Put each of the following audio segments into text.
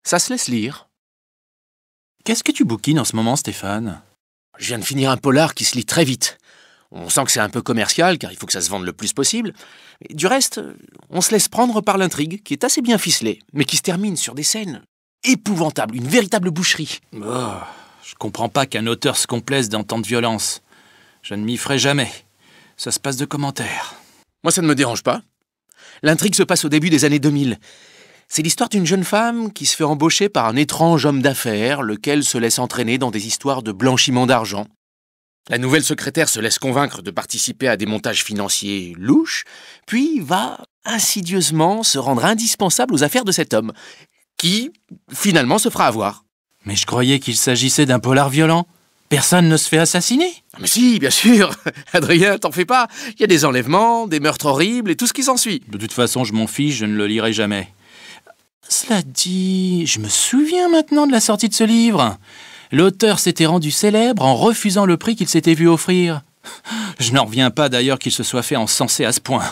Ça se laisse lire. Qu'est-ce que tu bouquines en ce moment, Stéphane? Je viens de finir un polar qui se lit très vite. On sent que c'est un peu commercial, car il faut que ça se vende le plus possible. Et du reste, on se laisse prendre par l'intrigue, qui est assez bien ficelée, mais qui se termine sur des scènes épouvantables, une véritable boucherie. Oh, je comprends pas qu'un auteur se complaise dans tant de violence. Je ne m'y ferai jamais. Ça se passe de commentaires. Moi, ça ne me dérange pas. L'intrigue se passe au début des années 2000. C'est l'histoire d'une jeune femme qui se fait embaucher par un étrange homme d'affaires, lequel se laisse entraîner dans des histoires de blanchiment d'argent. La nouvelle secrétaire se laisse convaincre de participer à des montages financiers louches, puis va insidieusement se rendre indispensable aux affaires de cet homme, qui, finalement, se fera avoir. Mais je croyais qu'il s'agissait d'un polar violent. Personne ne se fait assassiner. Mais si, bien sûr. Adrien, t'en fais pas. Il y a des enlèvements, des meurtres horribles et tout ce qui s'ensuit. De toute façon, je m'en fiche, je ne le lirai jamais. Cela dit, je me souviens maintenant de la sortie de ce livre. L'auteur s'était rendu célèbre en refusant le prix qu'il s'était vu offrir. Je n'en reviens pas d'ailleurs qu'il se soit fait encenser à ce point.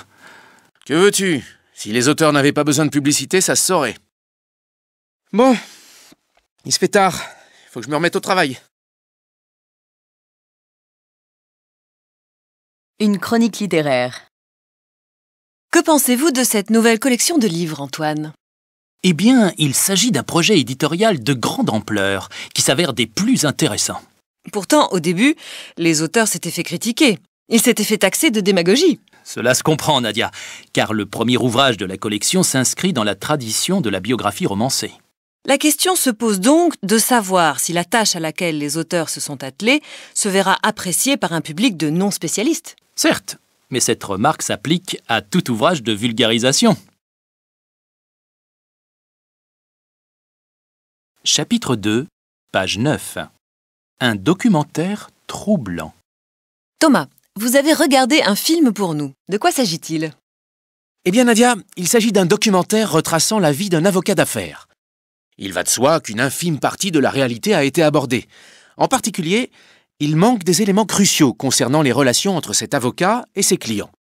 Que veux-tu? Si les auteurs n'avaient pas besoin de publicité, ça se saurait. Bon, il se fait tard. Il faut que je me remette au travail. Une chronique littéraire. Que pensez-vous de cette nouvelle collection de livres, Antoine? Eh bien, il s'agit d'un projet éditorial de grande ampleur, qui s'avère des plus intéressants. Pourtant, au début, les auteurs s'étaient fait critiquer. Ils s'étaient fait taxer de démagogie. Cela se comprend, Nadia, car le premier ouvrage de la collection s'inscrit dans la tradition de la biographie romancée. La question se pose donc de savoir si la tâche à laquelle les auteurs se sont attelés se verra appréciée par un public de non-spécialistes. Certes, mais cette remarque s'applique à tout ouvrage de vulgarisation. Chapitre 2, page 9. Un documentaire troublant. Thomas, vous avez regardé un film pour nous. De quoi s'agit-il? Eh bien, Nadia, il s'agit d'un documentaire retraçant la vie d'un avocat d'affaires. Il va de soi qu'une infime partie de la réalité a été abordée. En particulier, il manque des éléments cruciaux concernant les relations entre cet avocat et ses clients.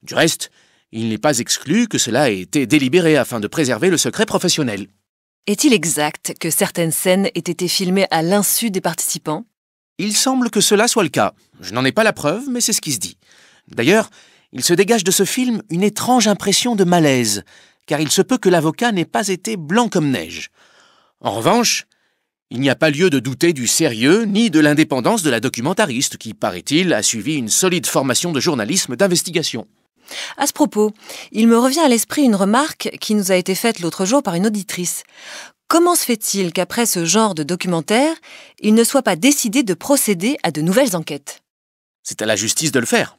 Du reste, il n'est pas exclu que cela ait été délibéré afin de préserver le secret professionnel. Est-il exact que certaines scènes aient été filmées à l'insu des participants? Il semble que cela soit le cas. Je n'en ai pas la preuve, mais c'est ce qui se dit. D'ailleurs, il se dégage de ce film une étrange impression de malaise, car il se peut que l'avocat n'ait pas été blanc comme neige. En revanche, il n'y a pas lieu de douter du sérieux ni de l'indépendance de la documentariste qui, paraît-il, a suivi une solide formation de journalisme d'investigation. À ce propos, il me revient à l'esprit une remarque qui nous a été faite l'autre jour par une auditrice. Comment se fait-il qu'après ce genre de documentaire, il ne soit pas décidé de procéder à de nouvelles enquêtes? C'est à la justice de le faire.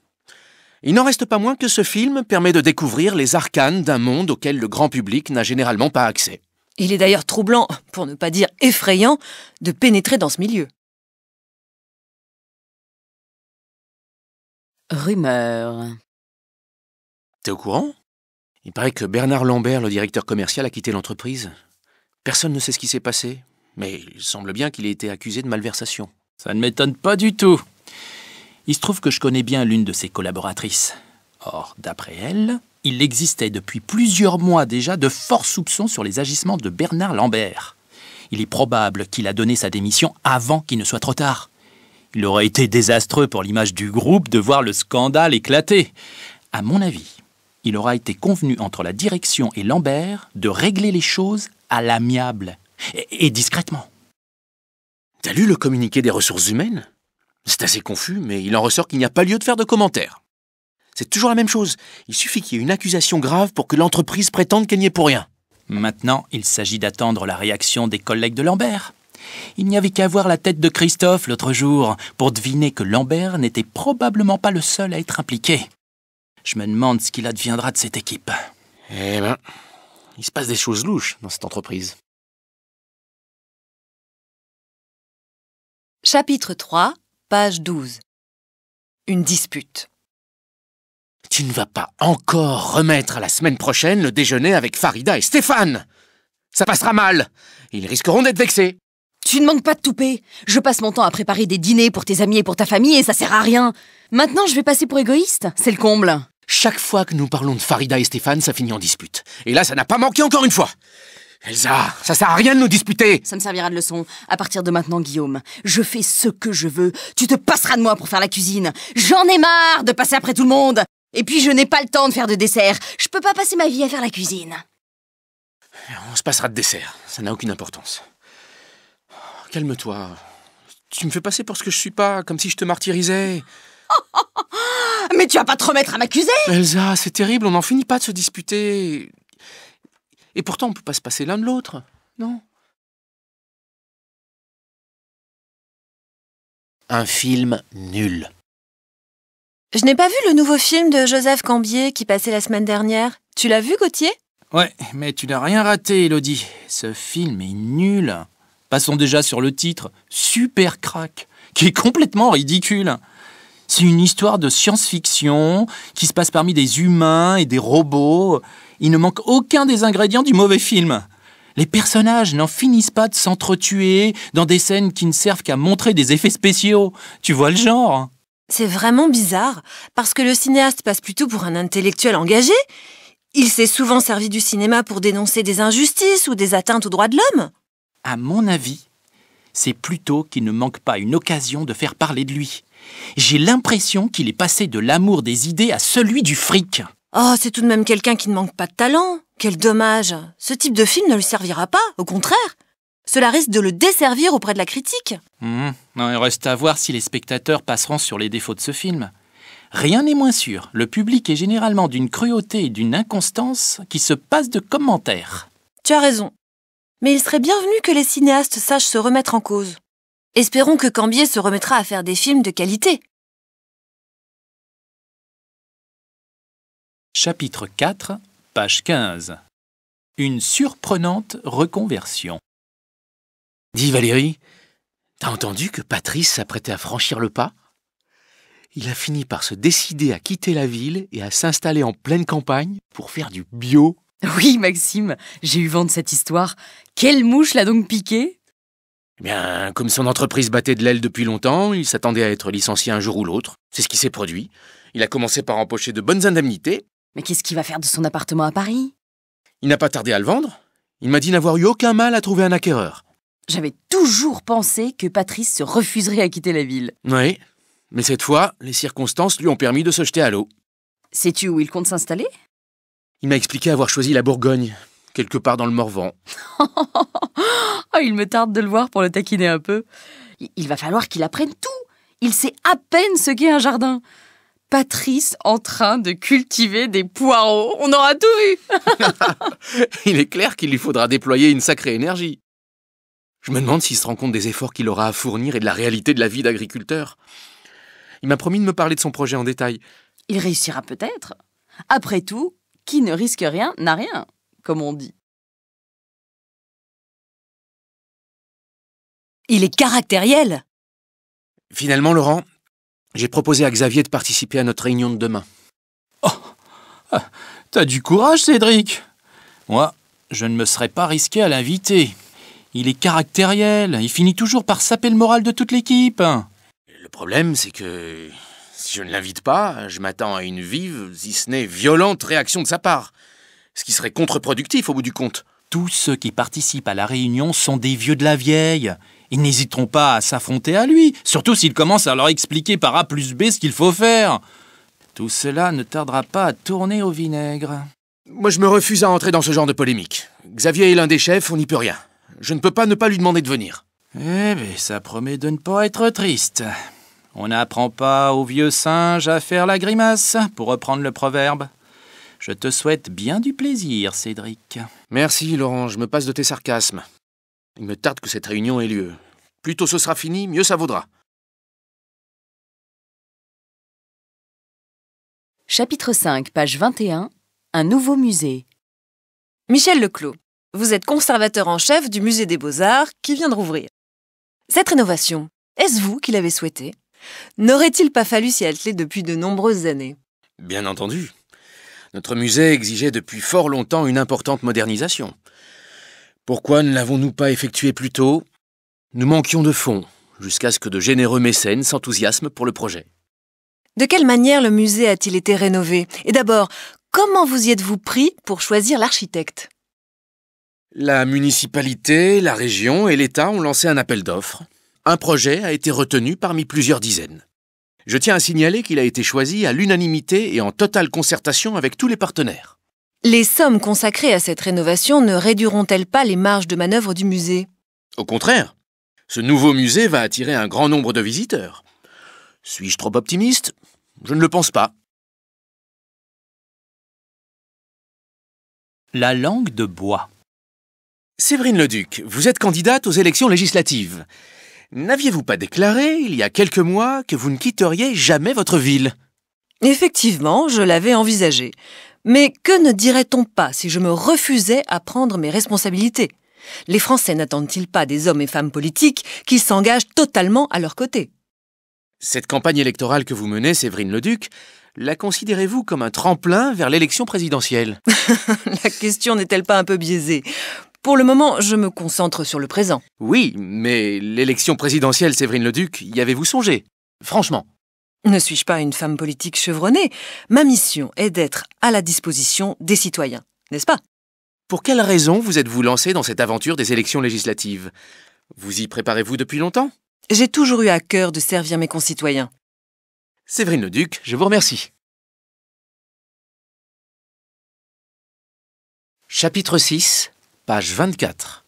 Il n'en reste pas moins que ce film permet de découvrir les arcanes d'un monde auquel le grand public n'a généralement pas accès. Il est d'ailleurs troublant, pour ne pas dire effrayant, de pénétrer dans ce milieu. Rumeur. T'es au courant? Il paraît que Bernard Lambert, le directeur commercial, a quitté l'entreprise. Personne ne sait ce qui s'est passé, mais il semble bien qu'il ait été accusé de malversation. Ça ne m'étonne pas du tout. Il se trouve que je connais bien l'une de ses collaboratrices. Or, d'après elle, il existait depuis plusieurs mois déjà de forts soupçons sur les agissements de Bernard Lambert. Il est probable qu'il a donné sa démission avant qu'il ne soit trop tard. Il aurait été désastreux pour l'image du groupe de voir le scandale éclater. À mon avis, il aura été convenu entre la direction et Lambert de régler les choses à l'amiable et discrètement. T'as lu le communiqué des ressources humaines? C'est assez confus, mais il en ressort qu'il n'y a pas lieu de faire de commentaires. C'est toujours la même chose. Il suffit qu'il y ait une accusation grave pour que l'entreprise prétende qu'elle n'y est pour rien. Maintenant, il s'agit d'attendre la réaction des collègues de Lambert. Il n'y avait qu'à voir la tête de Christophe l'autre jour pour deviner que Lambert n'était probablement pas le seul à être impliqué. Je me demande ce qu'il adviendra de cette équipe. Eh ben, il se passe des choses louches dans cette entreprise. Chapitre 3, page 12. Une dispute. Tu ne vas pas encore remettre à la semaine prochaine le déjeuner avec Farida et Stéphane. Ça passera mal. Ils risqueront d'être vexés. Tu ne manques pas de toupet. Je passe mon temps à préparer des dîners pour tes amis et pour ta famille et ça sert à rien. Maintenant, je vais passer pour égoïste. C'est le comble. Chaque fois que nous parlons de Farida et Stéphane, ça finit en dispute. Et là, ça n'a pas manqué encore une fois. Elsa, ça sert à rien de nous disputer. Ça me servira de leçon. À partir de maintenant, Guillaume, je fais ce que je veux. Tu te passeras de moi pour faire la cuisine. J'en ai marre de passer après tout le monde. Et puis, je n'ai pas le temps de faire de dessert. Je peux pas passer ma vie à faire la cuisine. On se passera de dessert, ça n'a aucune importance. Calme-toi. Tu me fais passer pour ce que je suis pas, comme si je te martyrisais. Mais tu vas pas te remettre à m'accuser? Elsa, c'est terrible, on n'en finit pas de se disputer. Et pourtant, on peut pas se passer l'un de l'autre, non? Un film nul. Je n'ai pas vu le nouveau film de Joseph Cambier qui passait la semaine dernière. Tu l'as vu, Gauthier? Ouais, mais tu n'as rien raté, Elodie. Ce film est nul. Passons déjà sur le titre, Super Crack, qui est complètement ridicule. C'est une histoire de science-fiction qui se passe parmi des humains et des robots. Il ne manque aucun des ingrédients du mauvais film. Les personnages n'en finissent pas de s'entretuer dans des scènes qui ne servent qu'à montrer des effets spéciaux. Tu vois le genre? C'est vraiment bizarre, parce que le cinéaste passe plutôt pour un intellectuel engagé. Il s'est souvent servi du cinéma pour dénoncer des injustices ou des atteintes aux droits de l'homme. À mon avis, c'est plutôt qu'il ne manque pas une occasion de faire parler de lui. J'ai l'impression qu'il est passé de l'amour des idées à celui du fric. Oh, c'est tout de même quelqu'un qui ne manque pas de talent. Quel dommage. Ce type de film ne lui servira pas, au contraire. Cela risque de le desservir auprès de la critique. Non, il reste à voir si les spectateurs passeront sur les défauts de ce film. Rien n'est moins sûr. Le public est généralement d'une cruauté et d'une inconstance qui se passe de commentaires. Tu as raison. Mais il serait bienvenu que les cinéastes sachent se remettre en cause. Espérons que Cambier se remettra à faire des films de qualité. Chapitre 4, page 15. Une surprenante reconversion. Dis Valérie, t'as entendu que Patrice s'apprêtait à franchir le pas? Il a fini par se décider à quitter la ville et à s'installer en pleine campagne pour faire du bio. Oui, Maxime, j'ai eu vent de cette histoire. Quelle mouche l'a donc piqué? Eh bien, comme son entreprise battait de l'aile depuis longtemps, il s'attendait à être licencié un jour ou l'autre. C'est ce qui s'est produit. Il a commencé par empocher de bonnes indemnités. Mais qu'est-ce qu'il va faire de son appartement à Paris? Il n'a pas tardé à le vendre. Il m'a dit n'avoir eu aucun mal à trouver un acquéreur. J'avais toujours pensé que Patrice se refuserait à quitter la ville. Oui, mais cette fois, les circonstances lui ont permis de se jeter à l'eau. Sais-tu où il compte s'installer? Il m'a expliqué avoir choisi la Bourgogne, quelque part dans le Morvan. Oh, il me tarde de le voir pour le taquiner un peu. Il va falloir qu'il apprenne tout. Il sait à peine ce qu'est un jardin. Patrice en train de cultiver des poireaux. On aura tout vu. Il est clair qu'il lui faudra déployer une sacrée énergie. Je me demande s'il se rend compte des efforts qu'il aura à fournir et de la réalité de la vie d'agriculteur. Il m'a promis de me parler de son projet en détail. Il réussira peut-être. Après tout, qui ne risque rien n'a rien, comme on dit. Il est caractériel. Finalement, Laurent, j'ai proposé à Xavier de participer à notre réunion de demain. T'as du courage, Cédric. Moi, je ne me serais pas risqué à l'inviter. Il est caractériel, il finit toujours par saper le moral de toute l'équipe. Le problème, c'est que si je ne l'invite pas, je m'attends à une vive, si ce n'est violente réaction de sa part. Ce qui serait contre-productif au bout du compte. Tous ceux qui participent à la réunion sont des vieux de la vieille. Ils n'hésiteront pas à s'affronter à lui, surtout s'il commence à leur expliquer par A plus B ce qu'il faut faire. Tout cela ne tardera pas à tourner au vinaigre. Moi, je me refuse à entrer dans ce genre de polémique. Xavier est l'un des chefs, on n'y peut rien. Je ne peux pas ne pas lui demander de venir. Eh bien, ça promet de ne pas être triste. On n'apprend pas aux vieux singes à faire la grimace, pour reprendre le proverbe. Je te souhaite bien du plaisir, Cédric. Merci, Laurent, je me passe de tes sarcasmes. Il me tarde que cette réunion ait lieu. Plus tôt ce sera fini, mieux ça vaudra. Chapitre 5, page 21. Un nouveau musée. Michel Leclos, vous êtes conservateur en chef du musée des Beaux-Arts qui vient de rouvrir. Cette rénovation, est-ce vous qui l'avez souhaitée? N'aurait-il pas fallu s'y atteler depuis de nombreuses années? Bien entendu. Notre musée exigeait depuis fort longtemps une importante modernisation. Pourquoi ne l'avons-nous pas effectué plus tôt? Nous manquions de fonds, jusqu'à ce que de généreux mécènes s'enthousiasment pour le projet. De quelle manière le musée a-t-il été rénové? Et d'abord, comment vous y êtes-vous pris pour choisir l'architecte? La municipalité, la région et l'État ont lancé un appel d'offres. Un projet a été retenu parmi plusieurs dizaines. Je tiens à signaler qu'il a été choisi à l'unanimité et en totale concertation avec tous les partenaires. Les sommes consacrées à cette rénovation ne réduiront-elles pas les marges de manœuvre du musée? Au contraire, ce nouveau musée va attirer un grand nombre de visiteurs. Suis-je trop optimiste? Je ne le pense pas. La langue de bois. Séverine Leduc, vous êtes candidate aux élections législatives. N'aviez-vous pas déclaré, il y a quelques mois, que vous ne quitteriez jamais votre ville? Effectivement, je l'avais envisagé. Mais que ne dirait-on pas si je me refusais à prendre mes responsabilités? Les Français n'attendent-ils pas des hommes et femmes politiques qui s'engagent totalement à leur côté? Cette campagne électorale que vous menez, Séverine Leduc, la considérez-vous comme un tremplin vers l'élection présidentielle? La question n'est-elle pas un peu biaisée? Pour le moment, je me concentre sur le présent. Oui, mais l'élection présidentielle, Séverine Leduc, y avez-vous songé? Franchement. Ne suis-je pas une femme politique chevronnée? Ma mission est d'être à la disposition des citoyens, n'est-ce pas? Pour quelle raison vous êtes-vous lancée dans cette aventure des élections législatives? Vous y préparez-vous depuis longtemps? J'ai toujours eu à cœur de servir mes concitoyens. Séverine Leduc, je vous remercie. Chapitre 6, page 24.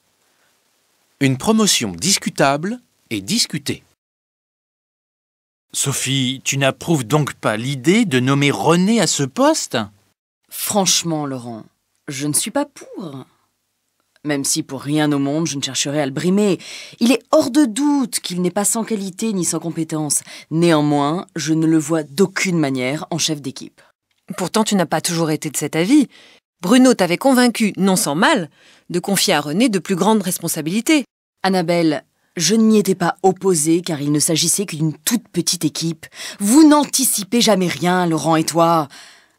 Une promotion discutable et discutée. Sophie, tu n'approuves donc pas l'idée de nommer René à ce poste? Franchement, Laurent, je ne suis pas pour. Même si pour rien au monde je ne chercherai à le brimer. Il est hors de doute qu'il n'est pas sans qualité ni sans compétence. Néanmoins, je ne le vois d'aucune manière en chef d'équipe. Pourtant, tu n'as pas toujours été de cet avis. Bruno t'avait convaincu, non sans mal, de confier à René de plus grandes responsabilités. Annabelle, je ne m'y étais pas opposée car il ne s'agissait que d'une toute petite équipe. Vous n'anticipez jamais rien, Laurent et toi.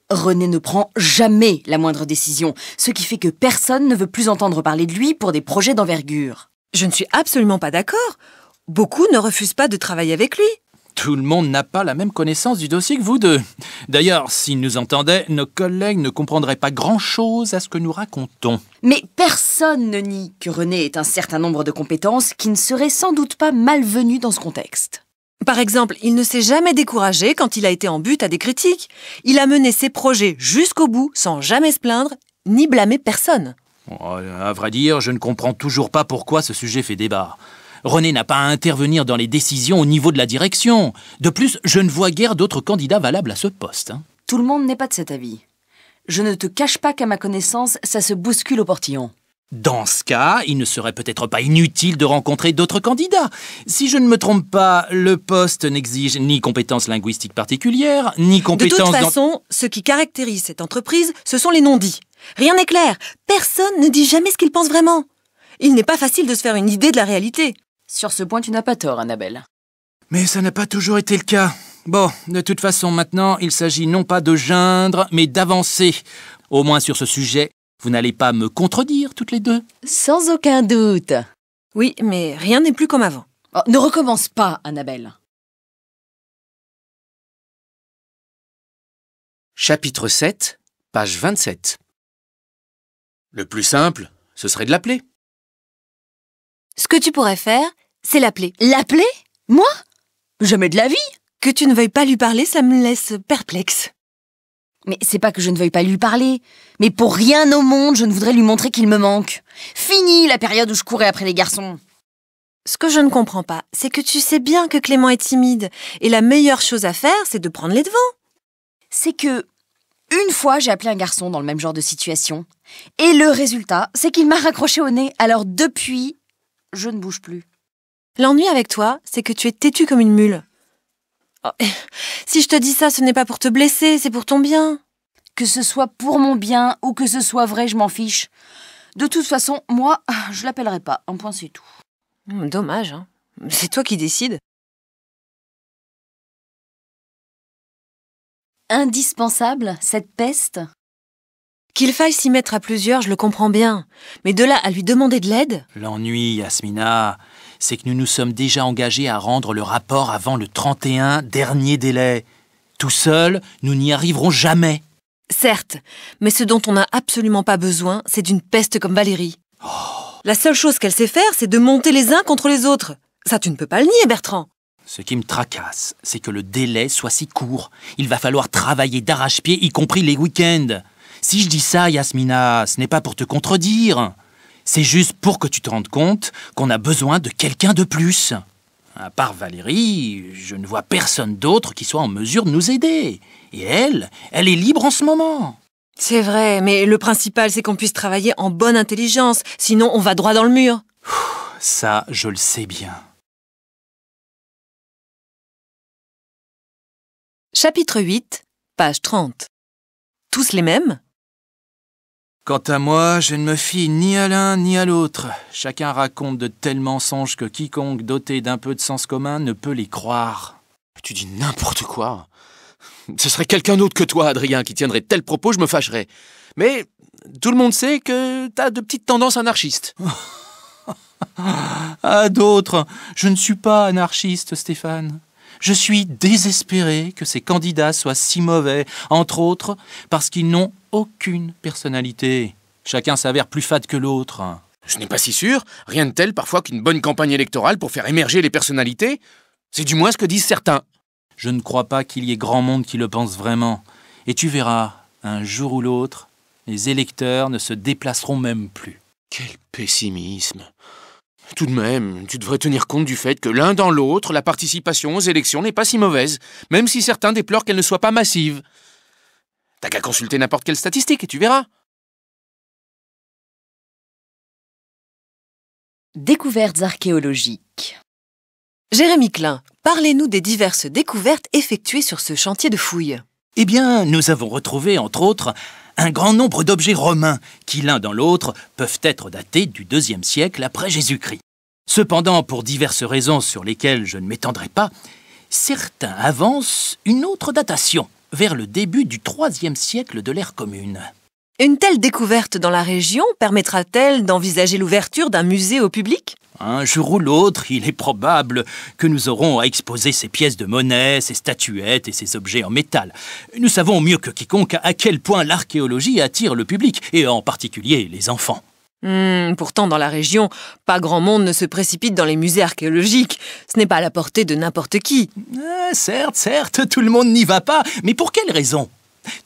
René ne prend jamais la moindre décision, ce qui fait que personne ne veut plus entendre parler de lui pour des projets d'envergure. Je ne suis absolument pas d'accord. Beaucoup ne refusent pas de travailler avec lui. Tout le monde n'a pas la même connaissance du dossier que vous deux. D'ailleurs, s'ils nous entendaient, nos collègues ne comprendraient pas grand-chose à ce que nous racontons. Mais personne ne nie que René ait un certain nombre de compétences qui ne seraient sans doute pas malvenues dans ce contexte. Par exemple, il ne s'est jamais découragé quand il a été en butte à des critiques. Il a mené ses projets jusqu'au bout sans jamais se plaindre ni blâmer personne. À vrai dire, je ne comprends toujours pas pourquoi ce sujet fait débat. René n'a pas à intervenir dans les décisions au niveau de la direction. De plus, je ne vois guère d'autres candidats valables à ce poste. Tout le monde n'est pas de cet avis. Je ne te cache pas qu'à ma connaissance, ça se bouscule au portillon. Dans ce cas, il ne serait peut-être pas inutile de rencontrer d'autres candidats. Si je ne me trompe pas, le poste n'exige ni compétences linguistiques particulières, ni compétences... De toute façon, ce qui caractérise cette entreprise, ce sont les non-dits. Rien n'est clair. Personne ne dit jamais ce qu'il pense vraiment. Il n'est pas facile de se faire une idée de la réalité. Sur ce point, tu n'as pas tort, Annabelle. Mais ça n'a pas toujours été le cas. Bon, de toute façon, maintenant, il s'agit non pas de geindre, mais d'avancer. Au moins sur ce sujet, vous n'allez pas me contredire toutes les deux? Sans aucun doute. Oui, mais rien n'est plus comme avant. Oh, ne recommence pas, Annabelle. Chapitre 7, page 27. Le plus simple, ce serait de l'appeler. Ce que tu pourrais faire, c'est l'appeler. L'appeler? Moi? Jamais de la vie. Que tu ne veuilles pas lui parler, ça me laisse perplexe. Mais c'est pas que je ne veuille pas lui parler. Mais pour rien au monde, je ne voudrais lui montrer qu'il me manque. Fini la période où je courais après les garçons. Ce que je ne comprends pas, c'est que tu sais bien que Clément est timide. Et la meilleure chose à faire, c'est de prendre les devants. C'est que, une fois, j'ai appelé un garçon dans le même genre de situation. Et le résultat, c'est qu'il m'a raccroché au nez. Alors depuis, je ne bouge plus. L'ennui avec toi, c'est que tu es têtu comme une mule. Oh, si je te dis ça, ce n'est pas pour te blesser, c'est pour ton bien. Que ce soit pour mon bien ou que ce soit vrai, je m'en fiche. De toute façon, moi, je l'appellerai pas. Un point, c'est tout. Dommage, hein. C'est toi qui décides. Indispensable, cette peste? Qu'il faille s'y mettre à plusieurs, je le comprends bien. Mais de là à lui demander de l'aide... L'ennui, Yasmina, c'est que nous nous sommes déjà engagés à rendre le rapport avant le 31, dernier délai. Tout seul, nous n'y arriverons jamais. Certes, mais ce dont on n'a absolument pas besoin, c'est d'une peste comme Valérie. La seule chose qu'elle sait faire, c'est de monter les uns contre les autres. Ça, tu ne peux pas le nier, Bertrand. Ce qui me tracasse, c'est que le délai soit si court. Il va falloir travailler d'arrache-pied, y compris les week-ends. Si je dis ça, Yasmina, ce n'est pas pour te contredire. C'est juste pour que tu te rendes compte qu'on a besoin de quelqu'un de plus. À part Valérie, je ne vois personne d'autre qui soit en mesure de nous aider. Et elle est libre en ce moment. C'est vrai, mais le principal, c'est qu'on puisse travailler en bonne intelligence. Sinon, on va droit dans le mur. Ça, je le sais bien. Chapitre 8, page 30. Tous les mêmes? Quant à moi, je ne me fie ni à l'un ni à l'autre. Chacun raconte de tels mensonges que quiconque doté d'un peu de sens commun ne peut les croire. Tu dis n'importe quoi. Ce serait quelqu'un d'autre que toi, Adrien, qui tiendrait tel propos, je me fâcherais. Mais tout le monde sait que t'as de petites tendances anarchistes. À d'autres, je ne suis pas anarchiste, Stéphane. Je suis désespéré que ces candidats soient si mauvais, entre autres parce qu'ils n'ont aucune personnalité. Chacun s'avère plus fade que l'autre. Je n'ai pas si sûr. Rien de tel parfois qu'une bonne campagne électorale pour faire émerger les personnalités. C'est du moins ce que disent certains. Je ne crois pas qu'il y ait grand monde qui le pense vraiment. Et tu verras, un jour ou l'autre, les électeurs ne se déplaceront même plus. Quel pessimisme. Tout de même, tu devrais tenir compte du fait que l'un dans l'autre, la participation aux élections n'est pas si mauvaise, même si certains déplorent qu'elle ne soit pas massive. T'as qu'à consulter n'importe quelle statistique et tu verras. Découvertes archéologiques. Jérémy Klein, parlez-nous des diverses découvertes effectuées sur ce chantier de fouilles. Eh bien, nous avons retrouvé, entre autres, un grand nombre d'objets romains qui, l'un dans l'autre, peuvent être datés du IIe siècle après Jésus-Christ. Cependant, pour diverses raisons sur lesquelles je ne m'étendrai pas, certains avancent une autre datation, vers le début du IIIe siècle de l'ère commune. Une telle découverte dans la région permettra-t-elle d'envisager l'ouverture d'un musée au public ? Un jour ou l'autre, il est probable que nous aurons à exposer ces pièces de monnaie, ces statuettes et ces objets en métal. Nous savons mieux que quiconque à quel point l'archéologie attire le public, et en particulier les enfants. Pourtant, dans la région, pas grand monde ne se précipite dans les musées archéologiques. Ce n'est pas à la portée de n'importe qui. Certes, tout le monde n'y va pas, mais pour quelle raison ?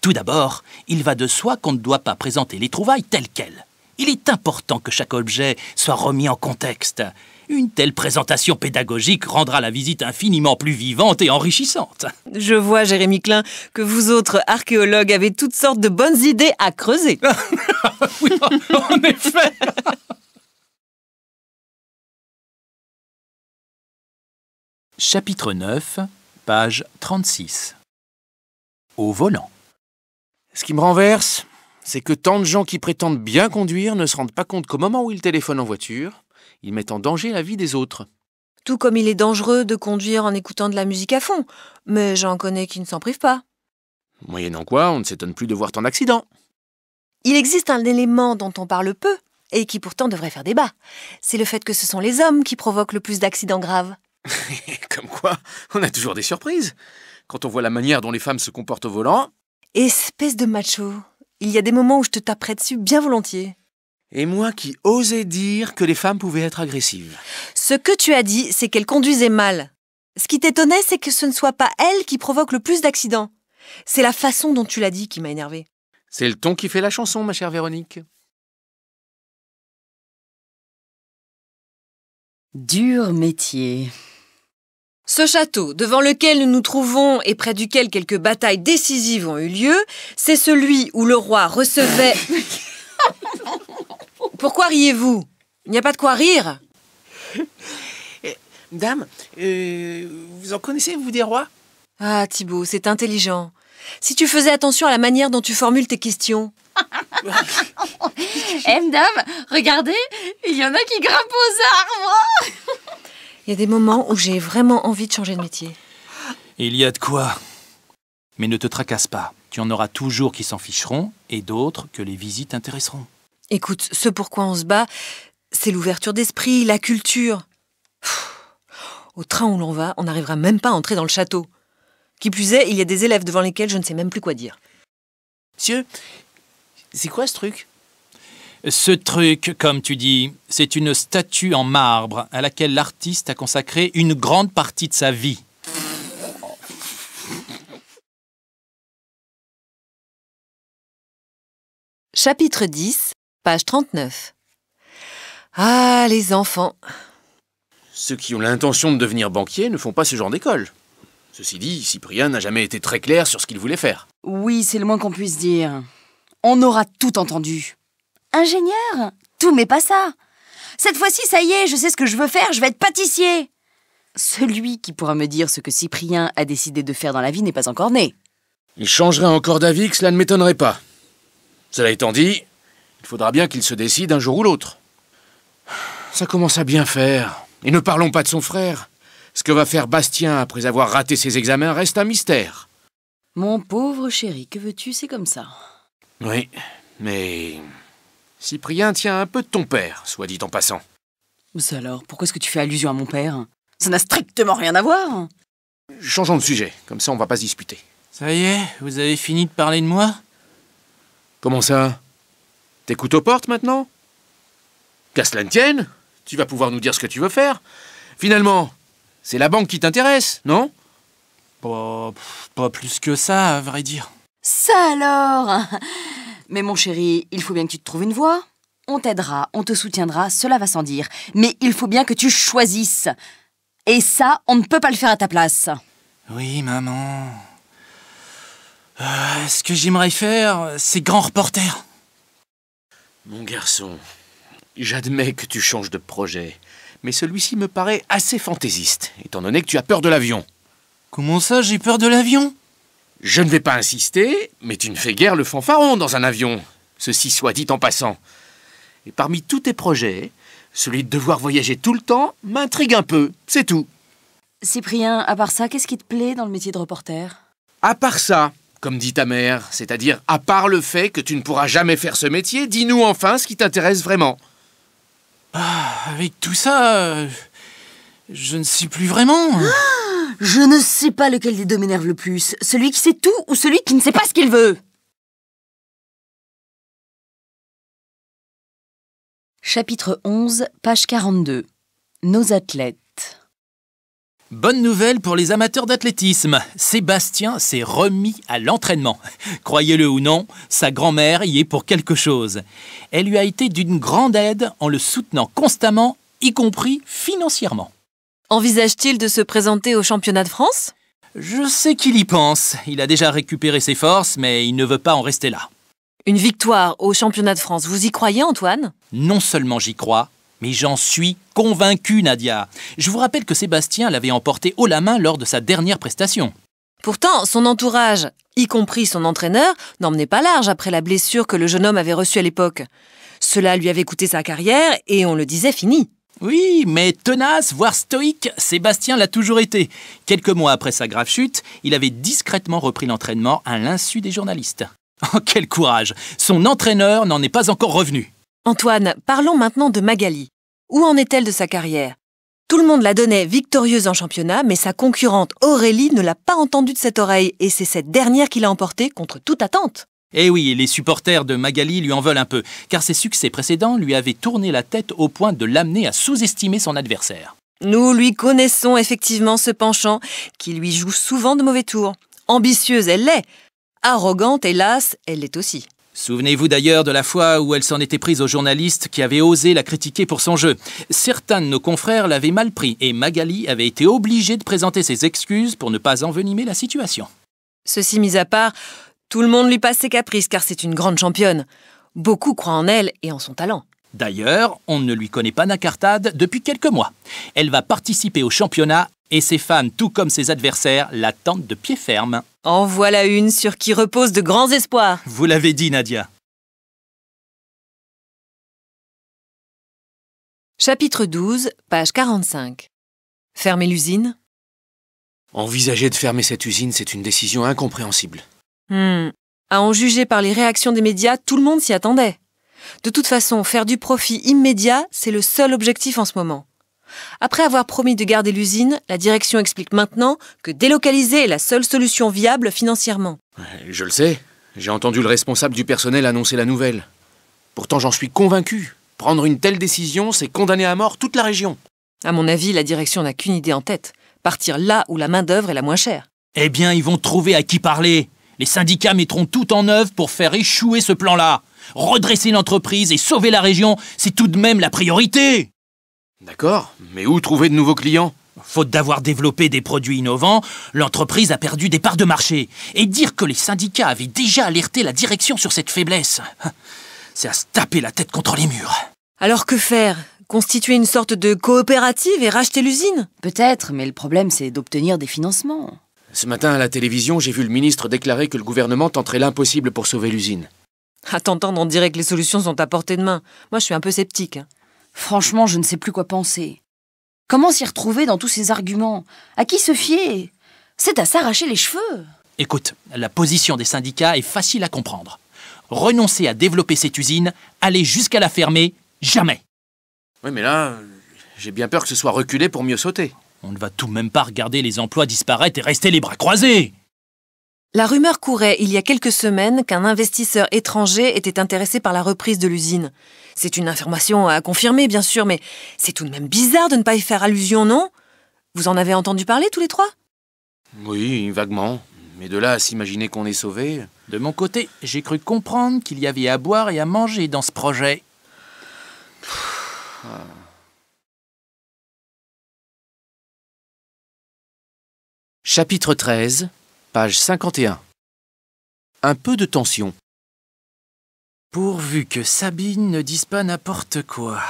Tout d'abord, il va de soi qu'on ne doit pas présenter les trouvailles telles quelles. Il est important que chaque objet soit remis en contexte. Une telle présentation pédagogique rendra la visite infiniment plus vivante et enrichissante. Je vois, Jérémy Klein, que vous autres archéologues avez toutes sortes de bonnes idées à creuser. Oui, en effet. Chapitre 9, page 36. Au volant. Ce qui me renverse, c'est que tant de gens qui prétendent bien conduire ne se rendent pas compte qu'au moment où ils téléphonent en voiture, ils mettent en danger la vie des autres. Tout comme il est dangereux de conduire en écoutant de la musique à fond. Mais j'en connais qui ne s'en privent pas. Moyennant quoi, on ne s'étonne plus de voir tant d'accidents. Il existe un élément dont on parle peu, et qui pourtant devrait faire débat. C'est le fait que ce sont les hommes qui provoquent le plus d'accidents graves. Comme quoi, on a toujours des surprises. Quand on voit la manière dont les femmes se comportent au volant... Espèce de macho. Il y a des moments où je te taperais dessus bien volontiers. Et moi qui osais dire que les femmes pouvaient être agressives. Ce que tu as dit, c'est qu'elles conduisaient mal. Ce qui t'étonnait, c'est que ce ne soit pas elles qui provoquent le plus d'accidents. C'est la façon dont tu l'as dit qui m'a énervée. C'est le ton qui fait la chanson, ma chère Véronique. Dur métier. Ce château, devant lequel nous nous trouvons et près duquel quelques batailles décisives ont eu lieu, c'est celui où le roi recevait... Pourquoi riez-vous ? Il n'y a pas de quoi rire. Dame, vous en connaissez, vous, des rois ? Ah, Thibaut, c'est intelligent. Si tu faisais attention à la manière dont tu formules tes questions. Dame, regardez, il y en a qui grimpent aux arbres. Il y a des moments où j'ai vraiment envie de changer de métier. Il y a de quoi. Mais ne te tracasse pas. Tu en auras toujours qui s'en ficheront et d'autres que les visites intéresseront. Écoute, ce pourquoi on se bat, c'est l'ouverture d'esprit, la culture. Au train où l'on va, on n'arrivera même pas à entrer dans le château. Qui plus est, il y a des élèves devant lesquels je ne sais même plus quoi dire. Monsieur, c'est quoi ce truc ? Ce truc, comme tu dis, c'est une statue en marbre à laquelle l'artiste a consacré une grande partie de sa vie. Chapitre 10, page 39. Ah, les enfants. Ceux qui ont l'intention de devenir banquier ne font pas ce genre d'école. Ceci dit, Cyprien n'a jamais été très clair sur ce qu'il voulait faire. Oui, c'est le moins qu'on puisse dire. On aura tout entendu. Ingénieur? Tout, mais pas ça. Cette fois-ci, ça y est, je sais ce que je veux faire, je vais être pâtissier. Celui qui pourra me dire ce que Cyprien a décidé de faire dans la vie n'est pas encore né. Il changerait encore d'avis que cela ne m'étonnerait pas. Cela étant dit, il faudra bien qu'il se décide un jour ou l'autre. Ça commence à bien faire. Et ne parlons pas de son frère. Ce que va faire Bastien après avoir raté ses examens reste un mystère. Mon pauvre chéri, que veux-tu, c'est comme ça. Oui, mais... Cyprien tient un peu de ton père, soit dit en passant. Ça alors, pourquoi est-ce que tu fais allusion à mon père? Ça n'a strictement rien à voir. Changeons de sujet, comme ça on va pas se disputer. Ça y est, vous avez fini de parler de moi? Comment ça? T'écoutes aux portes maintenant? Qu'à cela ne tienne, tu vas pouvoir nous dire ce que tu veux faire. Finalement, c'est la banque qui t'intéresse, non? Pas plus que ça, à vrai dire. Ça alors! Mais mon chéri, il faut bien que tu te trouves une voie. On t'aidera, on te soutiendra, cela va sans dire. Mais il faut bien que tu choisisses. Et ça, on ne peut pas le faire à ta place. Oui, maman. Ce que j'aimerais faire, c'est grand reporter. Mon garçon, j'admets que tu changes de projet, mais celui-ci me paraît assez fantaisiste, étant donné que tu as peur de l'avion. Comment ça, j'ai peur de l'avion? Je ne vais pas insister, mais tu ne fais guère le fanfaron dans un avion. Ceci soit dit en passant. Et parmi tous tes projets, celui de devoir voyager tout le temps m'intrigue un peu, c'est tout. Cyprien, à part ça, qu'est-ce qui te plaît dans le métier de reporter? À part ça, comme dit ta mère, c'est-à-dire à part le fait que tu ne pourras jamais faire ce métier, dis-nous enfin ce qui t'intéresse vraiment. Avec tout ça, je ne sais plus vraiment. Je ne sais pas lequel des deux m'énerve le plus. Celui qui sait tout ou celui qui ne sait pas ce qu'il veut. Chapitre 11, page 42. Nos athlètes. Bonne nouvelle pour les amateurs d'athlétisme. Sébastien s'est remis à l'entraînement. Croyez-le ou non, sa grand-mère y est pour quelque chose. Elle lui a été d'une grande aide en le soutenant constamment, y compris financièrement. Envisage-t-il de se présenter au championnat de France? Je sais qu'il y pense. Il a déjà récupéré ses forces, mais il ne veut pas en rester là. Une victoire au championnat de France, vous y croyez, Antoine? Non seulement j'y crois, mais j'en suis convaincu, Nadia. Je vous rappelle que Sébastien l'avait emporté haut la main lors de sa dernière prestation. Pourtant, son entourage, y compris son entraîneur, n'emmenait pas large après la blessure que le jeune homme avait reçue à l'époque. Cela lui avait coûté sa carrière et on le disait fini. Oui, mais tenace, voire stoïque, Sébastien l'a toujours été. Quelques mois après sa grave chute, il avait discrètement repris l'entraînement à l'insu des journalistes. Oh, quel courage! Son entraîneur n'en est pas encore revenu. Antoine, parlons maintenant de Magali. Où en est-elle de sa carrière? Tout le monde la donnait victorieuse en championnat, mais sa concurrente Aurélie ne l'a pas entendue de cette oreille, et c'est cette dernière qui l'a emportée contre toute attente. Eh oui, les supporters de Magali lui en veulent un peu, car ses succès précédents lui avaient tourné la tête au point de l'amener à sous-estimer son adversaire. Nous lui connaissons effectivement ce penchant, qui lui joue souvent de mauvais tours. Ambitieuse, elle l'est. Arrogante, hélas, elle l'est aussi. Souvenez-vous d'ailleurs de la fois où elle s'en était prise aux journalistes qui avaient osé la critiquer pour son jeu. Certains de nos confrères l'avaient mal pris, et Magali avait été obligée de présenter ses excuses pour ne pas envenimer la situation. Ceci mis à part, tout le monde lui passe ses caprices car c'est une grande championne. Beaucoup croient en elle et en son talent. D'ailleurs, on ne lui connaît pas d'incartade depuis quelques mois. Elle va participer au championnat et ses fans, tout comme ses adversaires, l'attendent de pied ferme. En voilà une sur qui reposent de grands espoirs. Vous l'avez dit, Nadia. Chapitre 12, page 45. Fermer l'usine? Envisager de fermer cette usine, c'est une décision incompréhensible. À en juger par les réactions des médias, tout le monde s'y attendait. De toute façon, faire du profit immédiat, c'est le seul objectif en ce moment. Après avoir promis de garder l'usine, la direction explique maintenant que délocaliser est la seule solution viable financièrement. Je le sais, j'ai entendu le responsable du personnel annoncer la nouvelle. Pourtant, j'en suis convaincu. Prendre une telle décision, c'est condamner à mort toute la région. À mon avis, la direction n'a qu'une idée en tête. Partir là où la main-d'œuvre est la moins chère. Eh bien, ils vont trouver à qui parler. Les syndicats mettront tout en œuvre pour faire échouer ce plan-là. Redresser l'entreprise et sauver la région, c'est tout de même la priorité. D'accord, mais où trouver de nouveaux clients? Faute d'avoir développé des produits innovants, l'entreprise a perdu des parts de marché. Et dire que les syndicats avaient déjà alerté la direction sur cette faiblesse, c'est à se taper la tête contre les murs. Alors que faire? Constituer une sorte de coopérative et racheter l'usine? Peut-être, mais le problème, c'est d'obtenir des financements. Ce matin, à la télévision, j'ai vu le ministre déclarer que le gouvernement tenterait l'impossible pour sauver l'usine. À t'entendre, on dirait que les solutions sont à portée de main. Moi, je suis un peu sceptique. Franchement, je ne sais plus quoi penser. Comment s'y retrouver dans tous ces arguments? À qui se fier? C'est à s'arracher les cheveux. Écoute, la position des syndicats est facile à comprendre. Renoncer à développer cette usine, aller jusqu'à la fermer, jamais. Oui, mais là, j'ai bien peur que ce soit reculé pour mieux sauter. On ne va tout de même pas regarder les emplois disparaître et rester les bras croisés. La rumeur courait il y a quelques semaines qu'un investisseur étranger était intéressé par la reprise de l'usine. C'est une information à confirmer, bien sûr, mais c'est tout de même bizarre de ne pas y faire allusion, non? Vous en avez entendu parler tous les trois? Oui, vaguement. Mais de là à s'imaginer qu'on est sauvé... De mon côté, j'ai cru comprendre qu'il y avait à boire et à manger dans ce projet. Chapitre 13, page 51. Un peu de tension. Pourvu que Sabine ne dise pas n'importe quoi.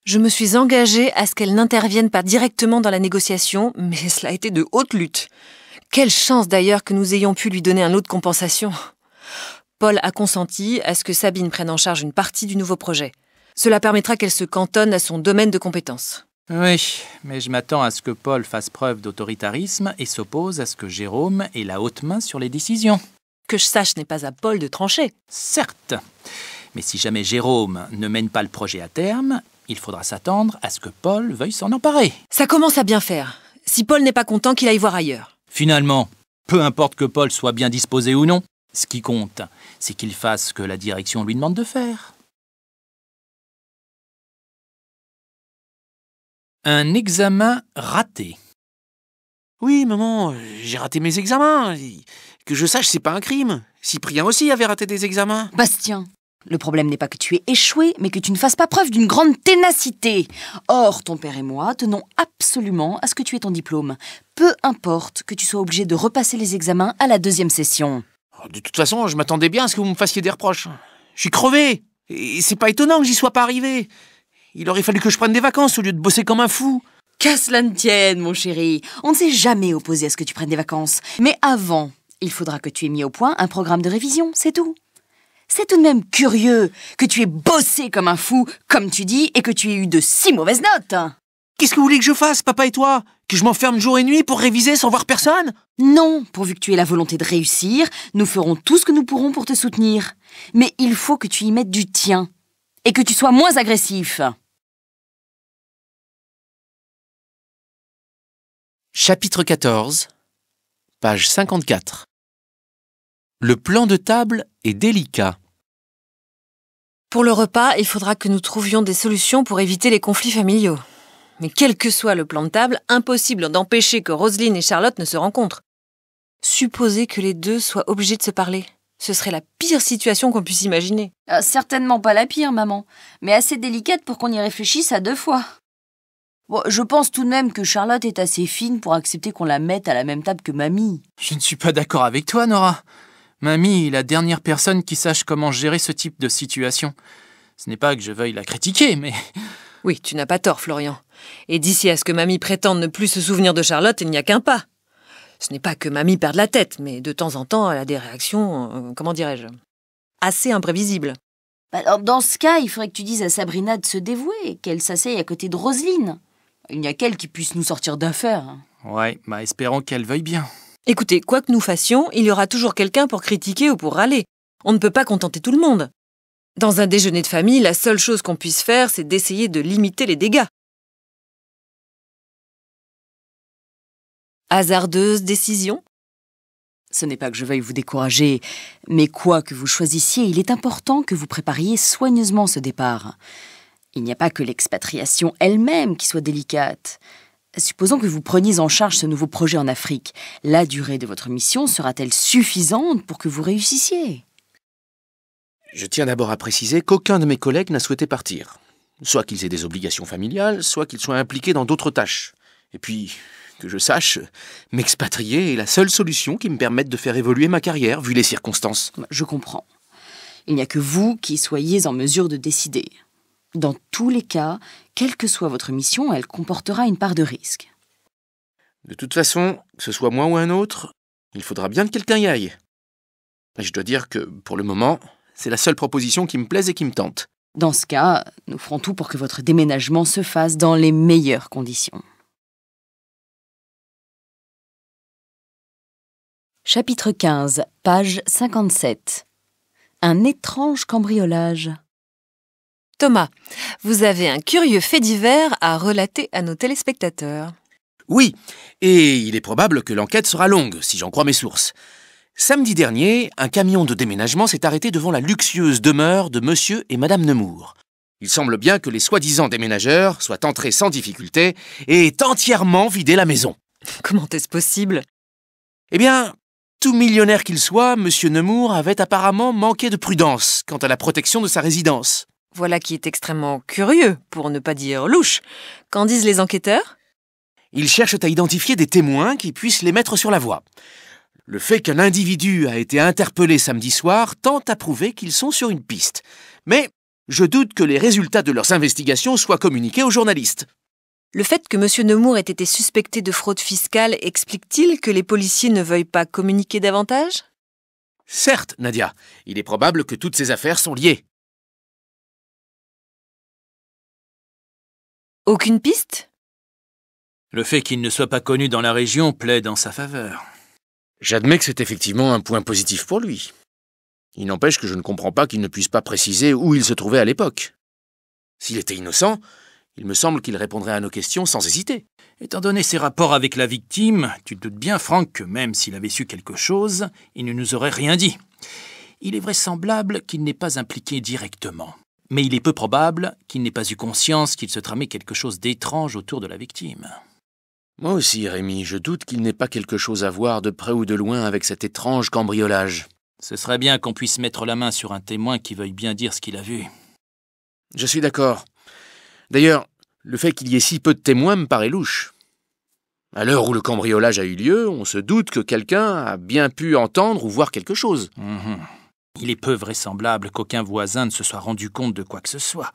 Je me suis engagée à ce qu'elle n'intervienne pas directement dans la négociation, mais cela a été de haute lutte. Quelle chance d'ailleurs que nous ayons pu lui donner un lot de compensation. Paul a consenti à ce que Sabine prenne en charge une partie du nouveau projet. Cela permettra qu'elle se cantonne à son domaine de compétences. Oui, mais je m'attends à ce que Paul fasse preuve d'autoritarisme et s'oppose à ce que Jérôme ait la haute main sur les décisions. Que je sache, ce n'est pas à Paul de trancher. Certes, mais si jamais Jérôme ne mène pas le projet à terme, il faudra s'attendre à ce que Paul veuille s'en emparer. Ça commence à bien faire. Si Paul n'est pas content, qu'il aille voir ailleurs. Finalement, peu importe que Paul soit bien disposé ou non, ce qui compte, c'est qu'il fasse ce que la direction lui demande de faire. Un examen raté. Oui, maman, j'ai raté mes examens. Que je sache, c'est pas un crime. Cyprien aussi avait raté des examens. Bastien, le problème n'est pas que tu aies échoué, mais que tu ne fasses pas preuve d'une grande ténacité. Or, ton père et moi tenons absolument à ce que tu aies ton diplôme. Peu importe que tu sois obligé de repasser les examens à la 2e session. De toute façon, je m'attendais bien à ce que vous me fassiez des reproches. Je suis crevé. Et c'est pas étonnant que j'y sois pas arrivé. Il aurait fallu que je prenne des vacances au lieu de bosser comme un fou. Qu'à cela ne tienne, mon chéri. On ne s'est jamais opposé à ce que tu prennes des vacances. Mais avant, il faudra que tu aies mis au point un programme de révision, c'est tout. C'est tout de même curieux que tu aies bossé comme un fou, comme tu dis, et que tu aies eu de si mauvaises notes. Qu'est-ce que vous voulez que je fasse, papa et toi? Que je m'enferme jour et nuit pour réviser sans voir personne? Non, pourvu que tu aies la volonté de réussir, nous ferons tout ce que nous pourrons pour te soutenir. Mais il faut que tu y mettes du tien, et que tu sois moins agressif. Chapitre 14, page 54. Le plan de table est délicat. Pour le repas, il faudra que nous trouvions des solutions pour éviter les conflits familiaux. Mais quel que soit le plan de table, impossible d'empêcher que Roselyne et Charlotte ne se rencontrent. Supposer que les deux soient obligés de se parler. Ce serait la pire situation qu'on puisse imaginer. Certainement pas la pire, maman, mais assez délicate pour qu'on y réfléchisse à 2 fois. Bon, je pense tout de même que Charlotte est assez fine pour accepter qu'on la mette à la même table que mamie. Je ne suis pas d'accord avec toi, Nora. Mamie est la dernière personne qui sache comment gérer ce type de situation. Ce n'est pas que je veuille la critiquer, mais... Oui, tu n'as pas tort, Florian. Et d'ici à ce que mamie prétende ne plus se souvenir de Charlotte, il n'y a qu'un pas. Ce n'est pas que mamie perde la tête, mais de temps en temps, elle a des réactions, comment dirais-je, assez imprévisibles. Dans ce cas, il faudrait que tu dises à Sabrina de se dévouer, qu'elle s'asseye à côté de Roselyne. Il n'y a qu'elle qui puisse nous sortir d'affaires. Ouais, espérons qu'elle veuille bien. Écoutez, quoi que nous fassions, il y aura toujours quelqu'un pour critiquer ou pour râler. On ne peut pas contenter tout le monde. Dans un déjeuner de famille, la seule chose qu'on puisse faire, c'est d'essayer de limiter les dégâts. Hasardeuse décision? Ce n'est pas que je veuille vous décourager, mais quoi que vous choisissiez, il est important que vous prépariez soigneusement ce départ. Il n'y a pas que l'expatriation elle-même qui soit délicate. Supposons que vous preniez en charge ce nouveau projet en Afrique. La durée de votre mission sera-t-elle suffisante pour que vous réussissiez ? Je tiens d'abord à préciser qu'aucun de mes collègues n'a souhaité partir. Soit qu'ils aient des obligations familiales, soit qu'ils soient impliqués dans d'autres tâches. Et puis, que je sache, m'expatrier est la seule solution qui me permette de faire évoluer ma carrière, vu les circonstances. Je comprends. Il n'y a que vous qui soyez en mesure de décider. Dans tous les cas, quelle que soit votre mission, elle comportera une part de risque. De toute façon, que ce soit moi ou un autre, il faudra bien que quelqu'un y aille. Et je dois dire que, pour le moment, c'est la seule proposition qui me plaise et qui me tente. Dans ce cas, nous ferons tout pour que votre déménagement se fasse dans les meilleures conditions. Chapitre 15, page 57. Un étrange cambriolage. Thomas, vous avez un curieux fait divers à relater à nos téléspectateurs. Oui, et il est probable que l'enquête sera longue, si j'en crois mes sources. Samedi dernier, un camion de déménagement s'est arrêté devant la luxueuse demeure de Monsieur et Madame Nemours. Il semble bien que les soi-disant déménageurs soient entrés sans difficulté et aient entièrement vidé la maison. Comment est-ce possible ? Eh bien, tout millionnaire qu'il soit, Monsieur Nemours avait apparemment manqué de prudence quant à la protection de sa résidence. Voilà qui est extrêmement curieux, pour ne pas dire louche. Qu'en disent les enquêteurs ? Ils cherchent à identifier des témoins qui puissent les mettre sur la voie. Le fait qu'un individu a été interpellé samedi soir tend à prouver qu'ils sont sur une piste. Mais je doute que les résultats de leurs investigations soient communiqués aux journalistes. Le fait que M. Nemours ait été suspecté de fraude fiscale explique-t-il que les policiers ne veuillent pas communiquer davantage ? Certes, Nadia, il est probable que toutes ces affaires sont liées. Aucune piste ? Le fait qu'il ne soit pas connu dans la région plaide en sa faveur. J'admets que c'est effectivement un point positif pour lui. Il n'empêche que je ne comprends pas qu'il ne puisse pas préciser où il se trouvait à l'époque. S'il était innocent, il me semble qu'il répondrait à nos questions sans hésiter. Étant donné ses rapports avec la victime, tu te doutes bien, Franck, que même s'il avait su quelque chose, il ne nous aurait rien dit. Il est vraisemblable qu'il n'est pas impliqué directement. Mais il est peu probable qu'il n'ait pas eu conscience qu'il se tramait quelque chose d'étrange autour de la victime. Moi aussi, Rémi, je doute qu'il n'ait pas quelque chose à voir de près ou de loin avec cet étrange cambriolage. Ce serait bien qu'on puisse mettre la main sur un témoin qui veuille bien dire ce qu'il a vu. Je suis d'accord. D'ailleurs, le fait qu'il y ait si peu de témoins me paraît louche. À l'heure où le cambriolage a eu lieu, on se doute que quelqu'un a bien pu entendre ou voir quelque chose. Il est peu vraisemblable qu'aucun voisin ne se soit rendu compte de quoi que ce soit.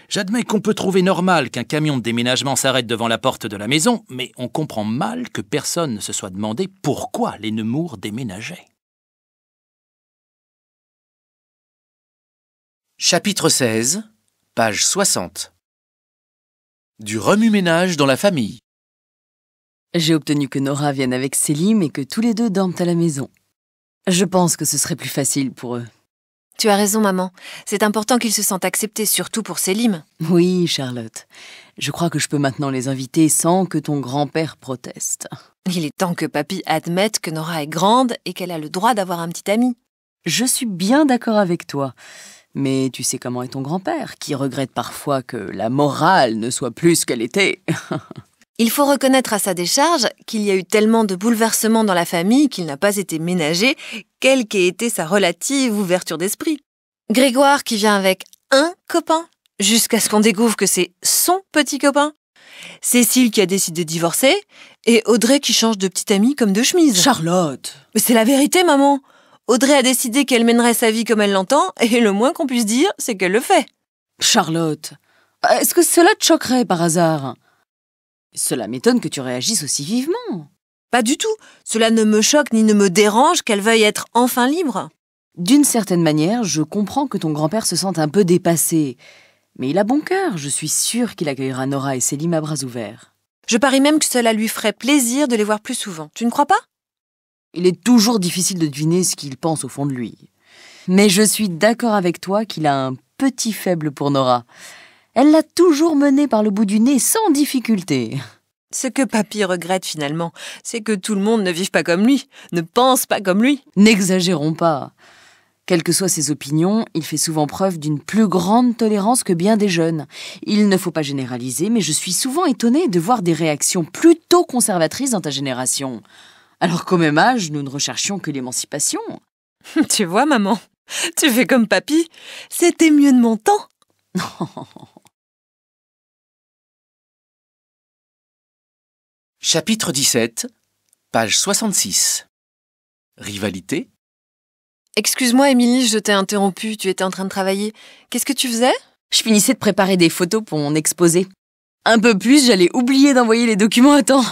J'admets qu'on peut trouver normal qu'un camion de déménagement s'arrête devant la porte de la maison, mais on comprend mal que personne ne se soit demandé pourquoi les Nemours déménageaient. Chapitre 16, page 60. Du remue-ménage dans la famille. J'ai obtenu que Nora vienne avec Selim et que tous les deux dorment à la maison. Je pense que ce serait plus facile pour eux. Tu as raison, maman. C'est important qu'ils se sentent acceptés, surtout pour Selim. Oui, Charlotte. Je crois que je peux maintenant les inviter sans que ton grand-père proteste. Il est temps que papy admette que Nora est grande et qu'elle a le droit d'avoir un petit ami. Je suis bien d'accord avec toi. Mais tu sais comment est ton grand-père, qui regrette parfois que la morale ne soit plus ce qu'elle était. Il faut reconnaître à sa décharge qu'il y a eu tellement de bouleversements dans la famille qu'il n'a pas été ménagé, quelle qu'ait été sa relative ouverture d'esprit. Grégoire qui vient avec un copain, jusqu'à ce qu'on découvre que c'est son petit copain. Cécile qui a décidé de divorcer, et Audrey qui change de petite amie comme de chemise. Charlotte! Mais c'est la vérité, maman. Audrey a décidé qu'elle mènerait sa vie comme elle l'entend, et le moins qu'on puisse dire, c'est qu'elle le fait. Charlotte, est-ce que cela te choquerait par hasard? Cela m'étonne que tu réagisses aussi vivement. Pas du tout. Cela ne me choque ni ne me dérange qu'elle veuille être enfin libre. D'une certaine manière, je comprends que ton grand-père se sente un peu dépassé. Mais il a bon cœur, je suis sûre qu'il accueillera Nora et Selim à bras ouverts. Je parie même que cela lui ferait plaisir de les voir plus souvent. Tu ne crois pas? Il est toujours difficile de deviner ce qu'il pense au fond de lui. Mais je suis d'accord avec toi qu'il a un petit faible pour Nora. Elle l'a toujours menée par le bout du nez sans difficulté. Ce que papy regrette finalement, c'est que tout le monde ne vive pas comme lui, ne pense pas comme lui. N'exagérons pas. Quelles que soient ses opinions, il fait souvent preuve d'une plus grande tolérance que bien des jeunes. Il ne faut pas généraliser, mais je suis souvent étonnée de voir des réactions plutôt conservatrices dans ta génération. Alors qu'au même âge, nous ne recherchions que l'émancipation. Tu vois, maman, tu fais comme papy. C'était mieux de mon temps. Chapitre 17, page 66. Rivalité. Excuse-moi, Émilie, je t'ai interrompue. Tu étais en train de travailler. Qu'est-ce que tu faisais? Je finissais de préparer des photos pour mon exposé. Un peu plus, j'allais oublier d'envoyer les documents à temps.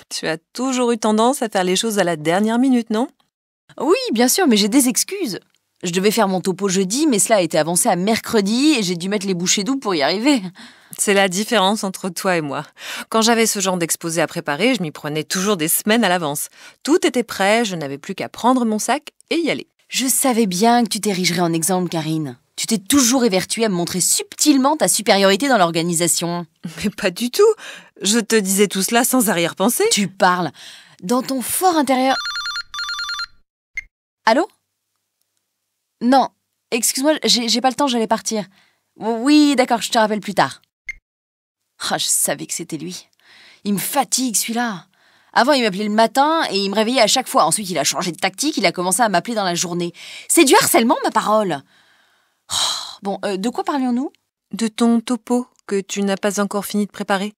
Tu as toujours eu tendance à faire les choses à la dernière minute, non? Oui, bien sûr, mais j'ai des excuses. Je devais faire mon topo jeudi, mais cela a été avancé à mercredi et j'ai dû mettre les bouchées doubles pour y arriver. C'est la différence entre toi et moi. Quand j'avais ce genre d'exposé à préparer, je m'y prenais toujours des semaines à l'avance. Tout était prêt, je n'avais plus qu'à prendre mon sac et y aller. Je savais bien que tu t'érigerais en exemple, Karine. Tu t'es toujours évertuée à me montrer subtilement ta supériorité dans l'organisation. Mais pas du tout. Je te disais tout cela sans arrière-pensée. Tu parles. Dans ton fort intérieur... Allô? Non, excuse-moi, j'ai pas le temps, j'allais partir. Oui, d'accord, je te rappelle plus tard. Ah, je savais que c'était lui. Il me fatigue, celui-là. Avant, il m'appelait le matin et il me réveillait à chaque fois. Ensuite, il a changé de tactique, il a commencé à m'appeler dans la journée. C'est du harcèlement, ma parole. Oh, bon, de quoi parlions-nous? De ton topo que tu n'as pas encore fini de préparer.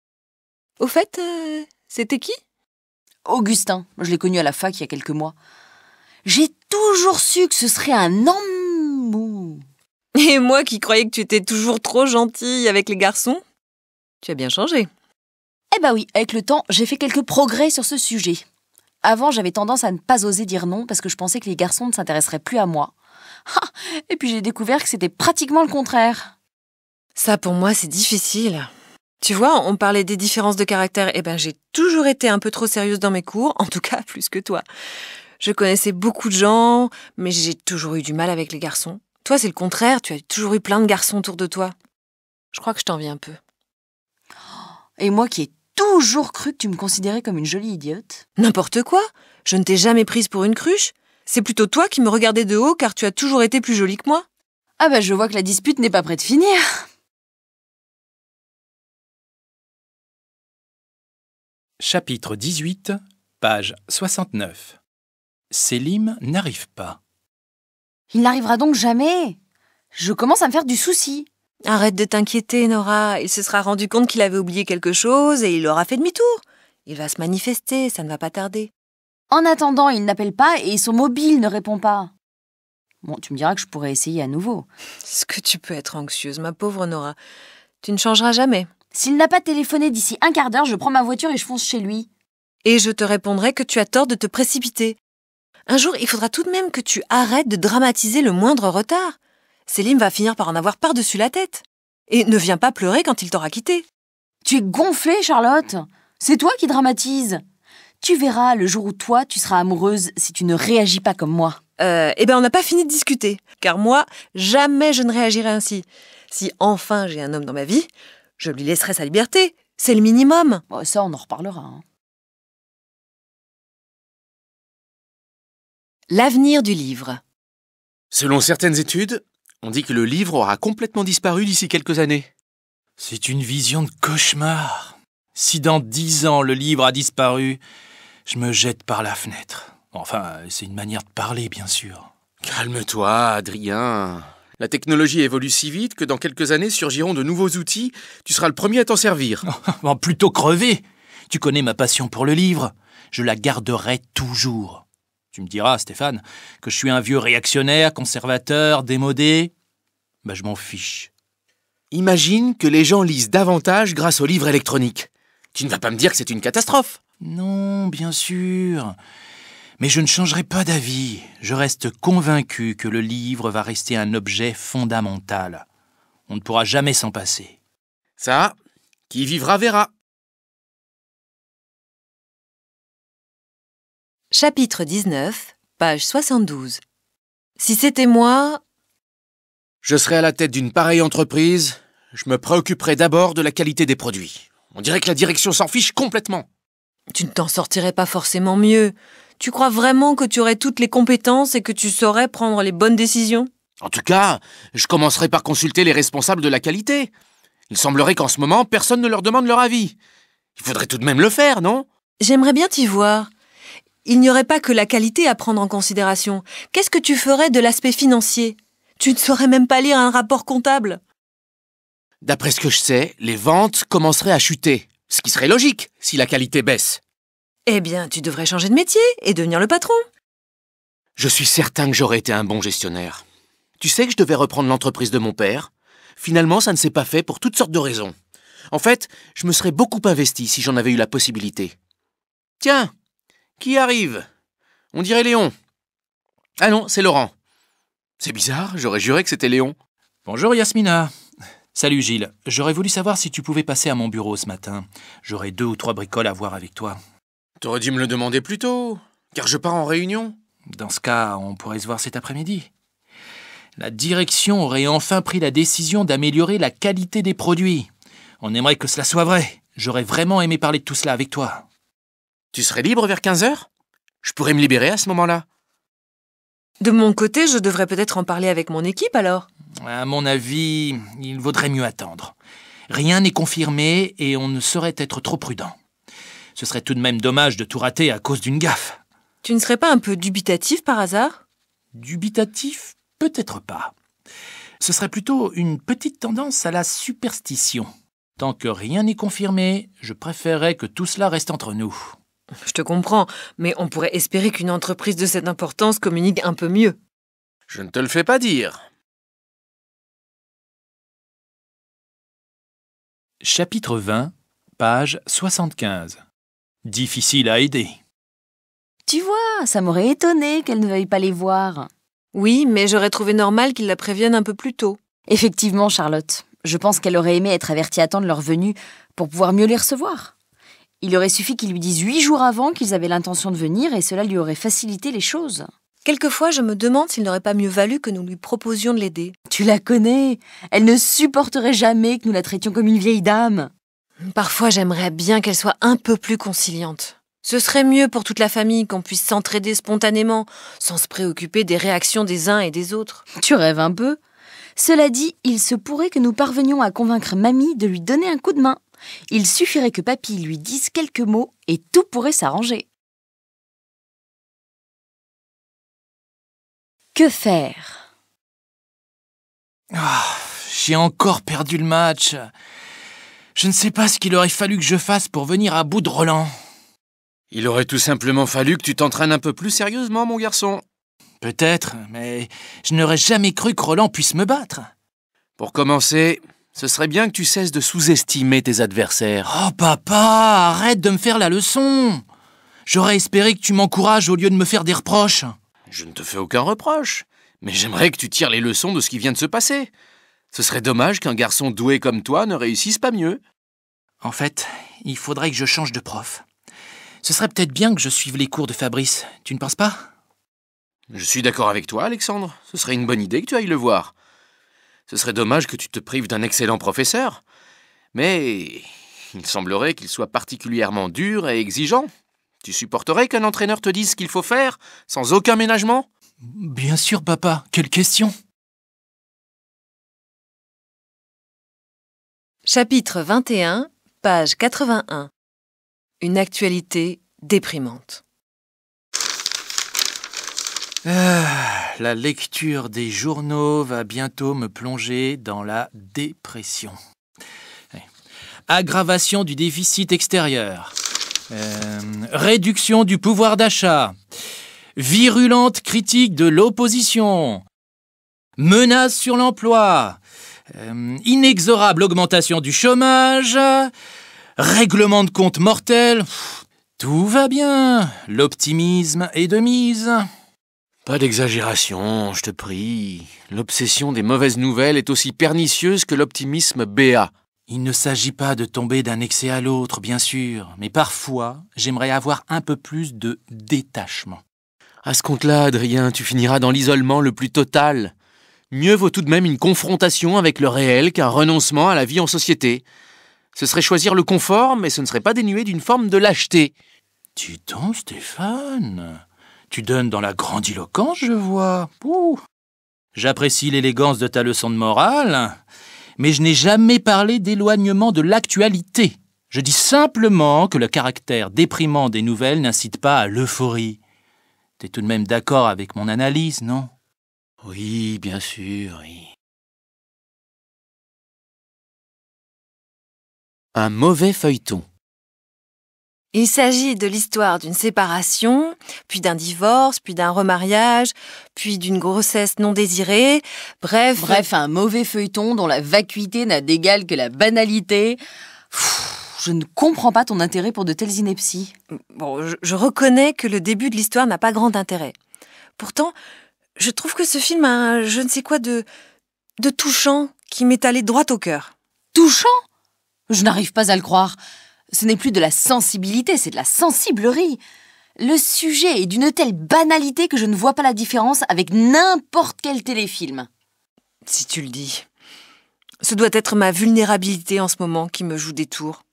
Au fait, c'était qui? Augustin, je l'ai connu à la fac il y a quelques mois. J'ai toujours su que ce serait un homme. Et moi qui croyais que tu étais toujours trop gentille avec les garçons, tu as bien changé. Eh ben oui, avec le temps, j'ai fait quelques progrès sur ce sujet. Avant, j'avais tendance à ne pas oser dire non parce que je pensais que les garçons ne s'intéresseraient plus à moi. Et puis j'ai découvert que c'était pratiquement le contraire. Ça, pour moi, c'est difficile. Tu vois, on parlait des différences de caractère. Eh ben, j'ai toujours été un peu trop sérieuse dans mes cours, en tout cas plus que toi. Je connaissais beaucoup de gens, mais j'ai toujours eu du mal avec les garçons. Toi, c'est le contraire, tu as toujours eu plein de garçons autour de toi. Je crois que je t'envie un peu. Et moi qui ai toujours cru que tu me considérais comme une jolie idiote. N'importe quoi. Je ne t'ai jamais prise pour une cruche. C'est plutôt toi qui me regardais de haut car tu as toujours été plus jolie que moi. Ah bah je vois que la dispute n'est pas près de finir. Chapitre 18, page 69. Sélim n'arrive pas. Il n'arrivera donc jamais. Je commence à me faire du souci. Arrête de t'inquiéter, Nora. Il se sera rendu compte qu'il avait oublié quelque chose et il aura fait demi-tour. Il va se manifester, ça ne va pas tarder. En attendant, il n'appelle pas et son mobile ne répond pas. Bon, tu me diras que je pourrais essayer à nouveau. Est-ce que tu peux être anxieuse, ma pauvre Nora? Tu ne changeras jamais. S'il n'a pas téléphoné d'ici un quart d'heure, je prends ma voiture et je fonce chez lui. Et je te répondrai que tu as tort de te précipiter. Un jour, il faudra tout de même que tu arrêtes de dramatiser le moindre retard. Sélim va finir par en avoir par-dessus la tête. Et ne viens pas pleurer quand il t'aura quitté. Tu es gonflée, Charlotte. C'est toi qui dramatises. Tu verras le jour où toi, tu seras amoureuse si tu ne réagis pas comme moi. Eh ben, on n'a pas fini de discuter. Car moi, jamais je ne réagirai ainsi. Si enfin j'ai un homme dans ma vie, je lui laisserai sa liberté. C'est le minimum. Bon, ça, on en reparlera. Hein. L'avenir du livre. Selon certaines études, on dit que le livre aura complètement disparu d'ici quelques années. C'est une vision de cauchemar. Si dans 10 ans le livre a disparu, je me jette par la fenêtre. Enfin, c'est une manière de parler, bien sûr. Calme-toi, Adrien. La technologie évolue si vite que dans quelques années surgiront de nouveaux outils. Tu seras le premier à t'en servir. Bon, plutôt crever. Tu connais ma passion pour le livre. Je la garderai toujours. Tu me diras, Stéphane, que je suis un vieux réactionnaire, conservateur, démodé. Ben, je m'en fiche. Imagine que les gens lisent davantage grâce aux livres électroniques. Tu ne vas pas me dire que c'est une catastrophe. Non, bien sûr. Mais je ne changerai pas d'avis. Je reste convaincu que le livre va rester un objet fondamental. On ne pourra jamais s'en passer. Ça, qui vivra verra. Chapitre 19, page 72. Si c'était moi... Je serais à la tête d'une pareille entreprise, je me préoccuperais d'abord de la qualité des produits. On dirait que la direction s'en fiche complètement. Tu ne t'en sortirais pas forcément mieux. Tu crois vraiment que tu aurais toutes les compétences et que tu saurais prendre les bonnes décisions ? En tout cas, je commencerai par consulter les responsables de la qualité. Il semblerait qu'en ce moment, personne ne leur demande leur avis. Il faudrait tout de même le faire, non ? J'aimerais bien t'y voir. Il n'y aurait pas que la qualité à prendre en considération. Qu'est-ce que tu ferais de l'aspect financier ? Tu ne saurais même pas lire un rapport comptable. D'après ce que je sais, les ventes commenceraient à chuter. Ce qui serait logique si la qualité baisse. Eh bien, tu devrais changer de métier et devenir le patron. Je suis certain que j'aurais été un bon gestionnaire. Tu sais que je devais reprendre l'entreprise de mon père. Finalement, ça ne s'est pas fait pour toutes sortes de raisons. En fait, je me serais beaucoup investi si j'en avais eu la possibilité. Tiens, qui arrive ? On dirait Léon. Ah non, c'est Laurent. C'est bizarre, j'aurais juré que c'était Léon. Bonjour Yasmina. Salut Gilles, j'aurais voulu savoir si tu pouvais passer à mon bureau ce matin. J'aurais 2 ou 3 bricoles à voir avec toi. T'aurais dû me le demander plus tôt, car je pars en réunion. Dans ce cas, on pourrait se voir cet après-midi. La direction aurait enfin pris la décision d'améliorer la qualité des produits. On aimerait que cela soit vrai. J'aurais vraiment aimé parler de tout cela avec toi. Tu serais libre vers 15h ? Je pourrais me libérer à ce moment-là. De mon côté, je devrais peut-être en parler avec mon équipe alors. À mon avis, il vaudrait mieux attendre. Rien n'est confirmé et on ne saurait être trop prudent. Ce serait tout de même dommage de tout rater à cause d'une gaffe. Tu ne serais pas un peu dubitatif par hasard ? Dubitatif ? Peut-être pas. Ce serait plutôt une petite tendance à la superstition. Tant que rien n'est confirmé, je préférerais que tout cela reste entre nous. Je te comprends, mais on pourrait espérer qu'une entreprise de cette importance communique un peu mieux. Je ne te le fais pas dire. Chapitre 20, page 75. Difficile à aider. Tu vois, ça m'aurait étonné qu'elle ne veuille pas les voir. Oui, mais j'aurais trouvé normal qu'ils la préviennent un peu plus tôt. Effectivement, Charlotte. Je pense qu'elle aurait aimé être avertie à temps de leur venue pour pouvoir mieux les recevoir. Il aurait suffi qu'ils lui disent 8 jours avant qu'ils avaient l'intention de venir et cela lui aurait facilité les choses. Quelquefois, je me demande s'il n'aurait pas mieux valu que nous lui proposions de l'aider. Tu la connais. Elle ne supporterait jamais que nous la traitions comme une vieille dame. Parfois, j'aimerais bien qu'elle soit un peu plus conciliante. Ce serait mieux pour toute la famille qu'on puisse s'entraider spontanément, sans se préoccuper des réactions des uns et des autres. Tu rêves un peu. Cela dit, il se pourrait que nous parvenions à convaincre Mamie de lui donner un coup de main. Il suffirait que Papy lui dise quelques mots et tout pourrait s'arranger. Que faire ? J'ai encore perdu le match. Je ne sais pas ce qu'il aurait fallu que je fasse pour venir à bout de Roland. Il aurait tout simplement fallu que tu t'entraînes un peu plus sérieusement, mon garçon. Peut-être, mais je n'aurais jamais cru que Roland puisse me battre. Pour commencer, ce serait bien que tu cesses de sous-estimer tes adversaires. Oh papa, arrête de me faire la leçon. J'aurais espéré que tu m'encourages au lieu de me faire des reproches. Je ne te fais aucun reproche, mais j'aimerais que tu tires les leçons de ce qui vient de se passer. Ce serait dommage qu'un garçon doué comme toi ne réussisse pas mieux. En fait, il faudrait que je change de prof. Ce serait peut-être bien que je suive les cours de Fabrice, tu ne penses pas ? Je suis d'accord avec toi, Alexandre. Ce serait une bonne idée que tu ailles le voir. Ce serait dommage que tu te prives d'un excellent professeur. Mais il semblerait qu'il soit particulièrement dur et exigeant. Tu supporterais qu'un entraîneur te dise ce qu'il faut faire, sans aucun ménagement ? Bien sûr, papa. Quelle question ? Chapitre 21, page 81. Une actualité déprimante. La lecture des journaux va bientôt me plonger dans la dépression. Aggravation du déficit extérieur. Réduction du pouvoir d'achat. Virulente critique de l'opposition. Menace sur l'emploi. Inexorable augmentation du chômage. Règlement de compte mortel. Tout va bien. L'optimisme est de mise. Pas d'exagération, je te prie. L'obsession des mauvaises nouvelles est aussi pernicieuse que l'optimisme béat. Il ne s'agit pas de tomber d'un excès à l'autre, bien sûr, mais parfois, j'aimerais avoir un peu plus de détachement. À ce compte-là, Adrien, tu finiras dans l'isolement le plus total. Mieux vaut tout de même une confrontation avec le réel qu'un renoncement à la vie en société. Ce serait choisir le confort, mais ce ne serait pas dénué d'une forme de lâcheté. Dis donc, Stéphane, tu donnes dans la grandiloquence, je vois. Ouh. J'apprécie l'élégance de ta leçon de morale, mais je n'ai jamais parlé d'éloignement de l'actualité. Je dis simplement que le caractère déprimant des nouvelles n'incite pas à l'euphorie. T'es tout de même d'accord avec mon analyse, non? Oui, bien sûr, oui. Un mauvais feuilleton. Il s'agit de l'histoire d'une séparation, puis d'un divorce, puis d'un remariage, puis d'une grossesse non désirée. Bref, un mauvais feuilleton dont la vacuité n'a d'égal que la banalité. Je ne comprends pas ton intérêt pour de telles inepties. Bon, je reconnais que le début de l'histoire n'a pas grand intérêt. Pourtant, je trouve que ce film a un je ne sais quoi de touchant qui m'est allé droit au cœur. Touchant? Je n'arrive pas à le croire. Ce n'est plus de la sensibilité, c'est de la sensiblerie. Le sujet est d'une telle banalité que je ne vois pas la différence avec n'importe quel téléfilm. Si tu le dis. Ce doit être ma vulnérabilité en ce moment qui me joue des tours.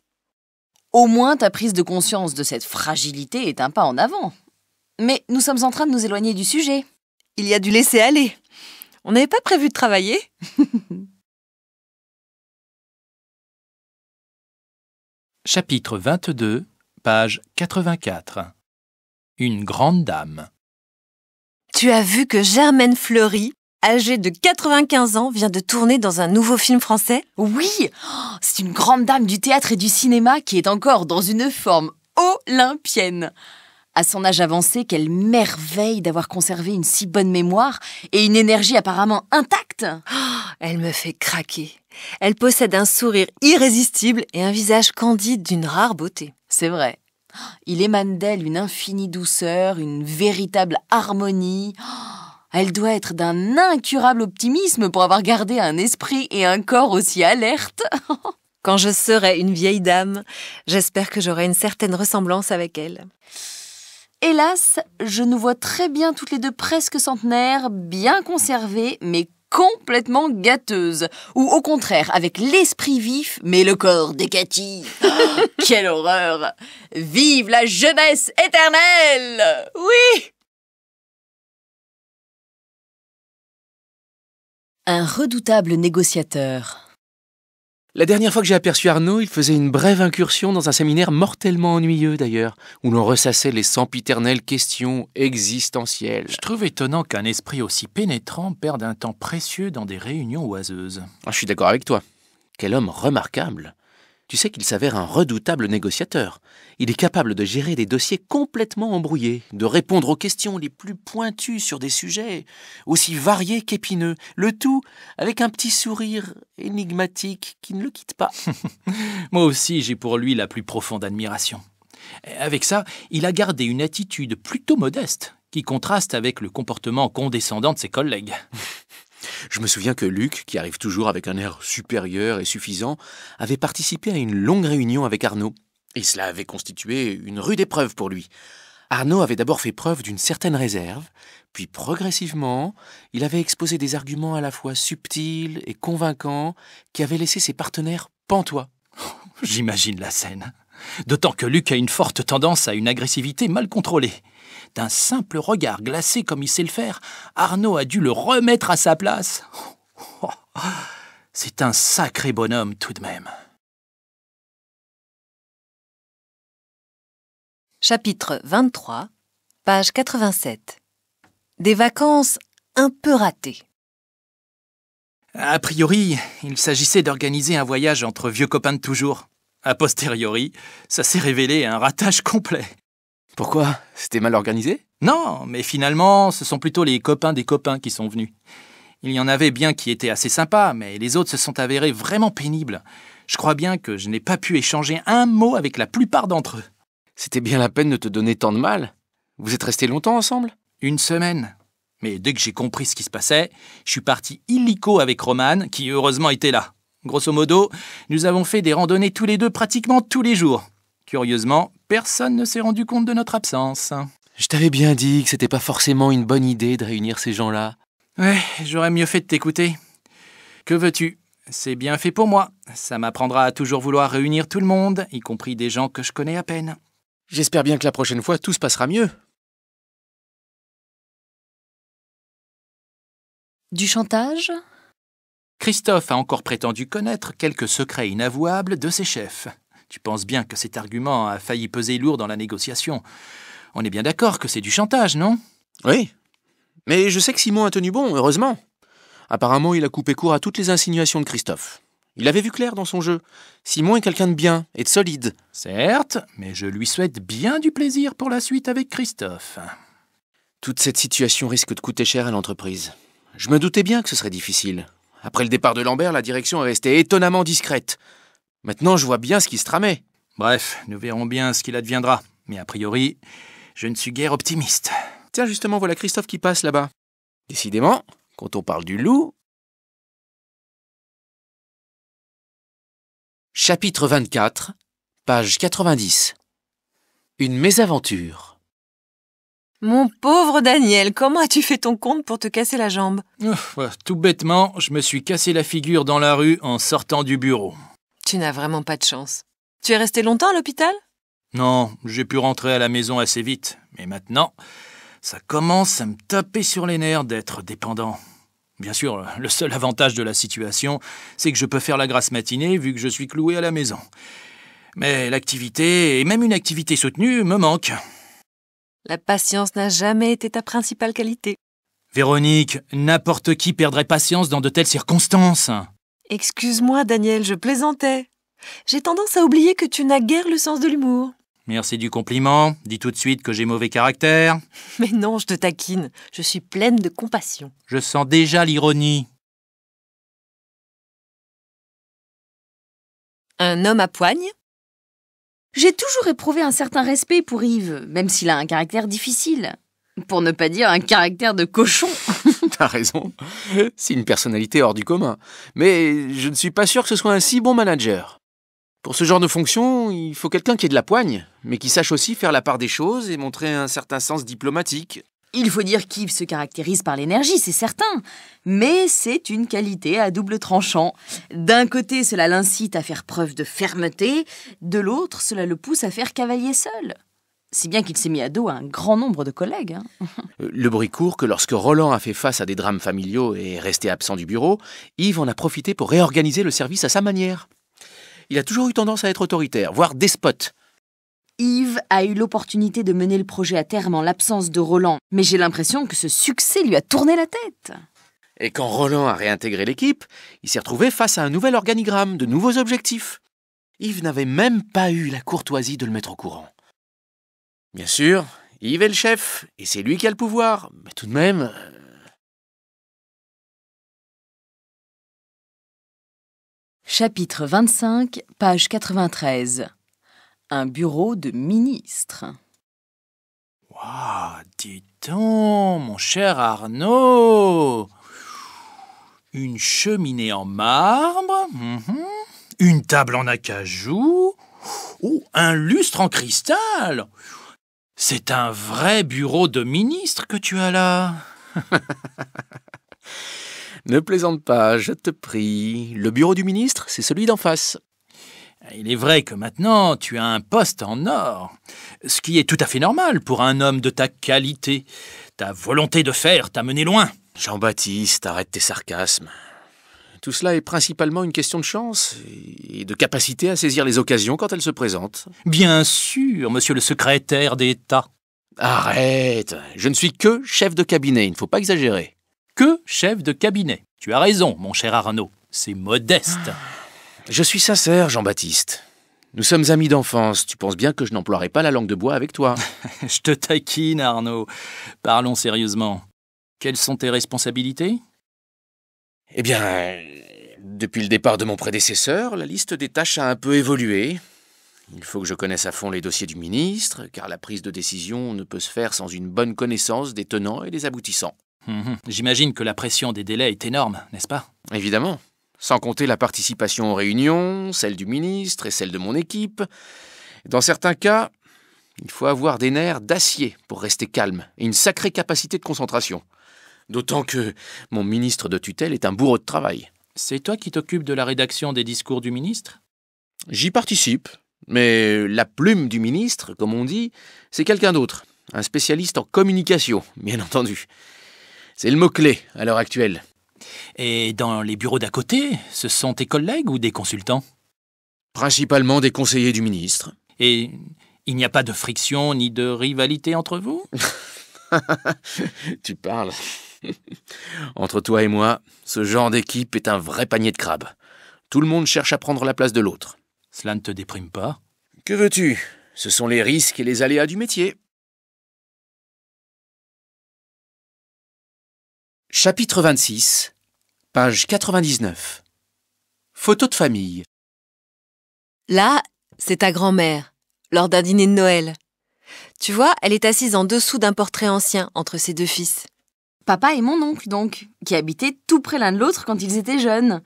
Au moins, ta prise de conscience de cette fragilité est un pas en avant. Mais nous sommes en train de nous éloigner du sujet. Il y a du laisser-aller. On n'avait pas prévu de travailler. Chapitre 22, page 84. Une grande dame. Tu as vu que Germaine Fleury, âgée de 95 ans, vient de tourner dans un nouveau film français? Oui, c'est une grande dame du théâtre et du cinéma qui est encore dans une forme olympienne. À son âge avancé, quelle merveille d'avoir conservé une si bonne mémoire et une énergie apparemment intacte. Elle me fait craquer. Elle possède un sourire irrésistible et un visage candide d'une rare beauté. C'est vrai. Il émane d'elle une infinie douceur, une véritable harmonie. Elle doit être d'un incurable optimisme pour avoir gardé un esprit et un corps aussi alertes. Quand je serai une vieille dame, j'espère que j'aurai une certaine ressemblance avec elle. Hélas, je nous vois très bien toutes les deux presque centenaires, bien conservées, mais complètement gâteuses. Ou au contraire, avec l'esprit vif, mais le corps décati. Quelle horreur! Vive la jeunesse éternelle! Oui! Un redoutable négociateur. La dernière fois que j'ai aperçu Arnaud, il faisait une brève incursion dans un séminaire mortellement ennuyeux d'ailleurs, où l'on ressassait les sempiternelles questions existentielles. Je trouve étonnant qu'un esprit aussi pénétrant perde un temps précieux dans des réunions oiseuses. Je suis d'accord avec toi. Quel homme remarquable! Tu sais qu'il s'avère un redoutable négociateur. Il est capable de gérer des dossiers complètement embrouillés, de répondre aux questions les plus pointues sur des sujets aussi variés qu'épineux, le tout avec un petit sourire énigmatique qui ne le quitte pas. Moi aussi, j'ai pour lui la plus profonde admiration. Avec ça, il a gardé une attitude plutôt modeste, qui contraste avec le comportement condescendant de ses collègues. Je me souviens que Luc, qui arrive toujours avec un air supérieur et suffisant, avait participé à une longue réunion avec Arnaud. Et cela avait constitué une rude épreuve pour lui. Arnaud avait d'abord fait preuve d'une certaine réserve, puis progressivement, il avait exposé des arguments à la fois subtils et convaincants qui avaient laissé ses partenaires pantois. J'imagine la scène. D'autant que Luc a une forte tendance à une agressivité mal contrôlée. D'un simple regard glacé comme il sait le faire, Arnaud a dû le remettre à sa place. C'est un sacré bonhomme tout de même. Chapitre 23, page 87. Des vacances un peu ratées. A priori, il s'agissait d'organiser un voyage entre vieux copains de toujours. A posteriori, ça s'est révélé un ratage complet. Pourquoi? C'était mal organisé? Non, mais finalement, ce sont plutôt les copains des copains qui sont venus. Il y en avait bien qui étaient assez sympas, mais les autres se sont avérés vraiment pénibles. Je crois bien que je n'ai pas pu échanger un mot avec la plupart d'entre eux. C'était bien la peine de te donner tant de mal. Vous êtes restés longtemps ensemble? 1 semaine. Mais dès que j'ai compris ce qui se passait, je suis parti illico avec Romane, qui heureusement était là. Grosso modo, nous avons fait des randonnées tous les deux pratiquement tous les jours. Curieusement, personne ne s'est rendu compte de notre absence. Je t'avais bien dit que c'était pas forcément une bonne idée de réunir ces gens-là. Ouais, j'aurais mieux fait de t'écouter. Que veux-tu? C'est bien fait pour moi. Ça m'apprendra à toujours vouloir réunir tout le monde, y compris des gens que je connais à peine. J'espère bien que la prochaine fois, tout se passera mieux. Du chantage? Christophe a encore prétendu connaître quelques secrets inavouables de ses chefs. Tu penses bien que cet argument a failli peser lourd dans la négociation. On est bien d'accord que c'est du chantage, non? Oui. Mais je sais que Simon a tenu bon, heureusement. Apparemment, il a coupé court à toutes les insinuations de Christophe. Il avait vu clair dans son jeu. Simon est quelqu'un de bien et de solide. Certes, mais je lui souhaite bien du plaisir pour la suite avec Christophe. Toute cette situation risque de coûter cher à l'entreprise. Je me doutais bien que ce serait difficile. Après le départ de Lambert, la direction est restée étonnamment discrète. Maintenant, je vois bien ce qui se tramait. Bref, nous verrons bien ce qu'il adviendra. Mais a priori, je ne suis guère optimiste. Tiens, justement, voilà Christophe qui passe là-bas. Décidément, quand on parle du loup... Chapitre 24, page 90. Une mésaventure. Mon pauvre Daniel, comment as-tu fait ton compte pour te casser la jambe? Tout bêtement, je me suis cassé la figure dans la rue en sortant du bureau. Tu n'as vraiment pas de chance. Tu es resté longtemps à l'hôpital? Non, j'ai pu rentrer à la maison assez vite. Mais maintenant, ça commence à me taper sur les nerfs d'être dépendant. Bien sûr, le seul avantage de la situation, c'est que je peux faire la grasse matinée vu que je suis cloué à la maison. Mais l'activité, et même une activité soutenue, me manque. La patience n'a jamais été ta principale qualité. Véronique, n'importe qui perdrait patience dans de telles circonstances. Excuse-moi, Daniel, je plaisantais. J'ai tendance à oublier que tu n'as guère le sens de l'humour. Merci du compliment. Dis tout de suite que j'ai mauvais caractère. Mais non, je te taquine. Je suis pleine de compassion. Je sens déjà l'ironie. Un homme à poigne? J'ai toujours éprouvé un certain respect pour Yves, même s'il a un caractère difficile. Pour ne pas dire un caractère de cochon. T'as raison. C'est une personnalité hors du commun. Mais je ne suis pas sûr que ce soit un si bon manager. Pour ce genre de fonction, il faut quelqu'un qui ait de la poigne, mais qui sache aussi faire la part des choses et montrer un certain sens diplomatique. Il faut dire qu'Yves se caractérise par l'énergie, c'est certain. Mais c'est une qualité à double tranchant. D'un côté, cela l'incite à faire preuve de fermeté. De l'autre, cela le pousse à faire cavalier seul. Si bien qu'il s'est mis à dos un grand nombre de collègues. Le bruit court que lorsque Roland a fait face à des drames familiaux et est resté absent du bureau, Yves en a profité pour réorganiser le service à sa manière. Il a toujours eu tendance à être autoritaire, voire despote. Yves a eu l'opportunité de mener le projet à terme en l'absence de Roland, mais j'ai l'impression que ce succès lui a tourné la tête. Et quand Roland a réintégré l'équipe, il s'est retrouvé face à un nouvel organigramme, de nouveaux objectifs. Yves n'avait même pas eu la courtoisie de le mettre au courant. Bien sûr, Yves est le chef, et c'est lui qui a le pouvoir, mais tout de même... Chapitre 25, page 93. Un bureau de ministre. Waouh, dis donc, mon cher Arnaud. Une cheminée en marbre, une table en acajou, un lustre en cristal. C'est un vrai bureau de ministre que tu as là. Ne plaisante pas, je te prie. Le bureau du ministre, c'est celui d'en face. Il est vrai que maintenant, tu as un poste en or, ce qui est tout à fait normal pour un homme de ta qualité. Ta volonté de faire t'a mené loin. Jean-Baptiste, arrête tes sarcasmes. Tout cela est principalement une question de chance et de capacité à saisir les occasions quand elles se présentent. Bien sûr, monsieur le secrétaire d'État. Arrête, je ne suis que chef de cabinet, il ne faut pas exagérer. Que chef de cabinet. Tu as raison, mon cher Arnaud. C'est modeste. Je suis sincère, Jean-Baptiste. Nous sommes amis d'enfance. Tu penses bien que je n'emploierai pas la langue de bois avec toi. Je te taquine, Arnaud. Parlons sérieusement. Quelles sont tes responsabilités ? Eh bien, depuis le départ de mon prédécesseur, la liste des tâches a un peu évolué. Il faut que je connaisse à fond les dossiers du ministre, car la prise de décision ne peut se faire sans une bonne connaissance des tenants et des aboutissants. J'imagine que la pression des délais est énorme, n'est-ce pas ? Évidemment. Sans compter la participation aux réunions, celle du ministre et celle de mon équipe. Dans certains cas, il faut avoir des nerfs d'acier pour rester calme et une sacrée capacité de concentration. D'autant que mon ministre de tutelle est un bourreau de travail. C'est toi qui t'occupes de la rédaction des discours du ministre? J'y participe, mais la plume du ministre, comme on dit, c'est quelqu'un d'autre, un spécialiste en communication, bien entendu. C'est le mot-clé à l'heure actuelle. Et dans les bureaux d'à côté, ce sont tes collègues ou des consultants? Principalement des conseillers du ministre. Et il n'y a pas de friction ni de rivalité entre vous? Tu parles. Entre toi et moi, ce genre d'équipe est un vrai panier de crabes. Tout le monde cherche à prendre la place de l'autre. Cela ne te déprime pas? Que veux-tu? Ce sont les risques et les aléas du métier. Chapitre 26, page 99. Photo de famille. Là, c'est ta grand-mère, lors d'un dîner de Noël. Tu vois, elle est assise en dessous d'un portrait ancien entre ses deux fils. Papa et mon oncle, donc, qui habitaient tout près l'un de l'autre quand ils étaient jeunes.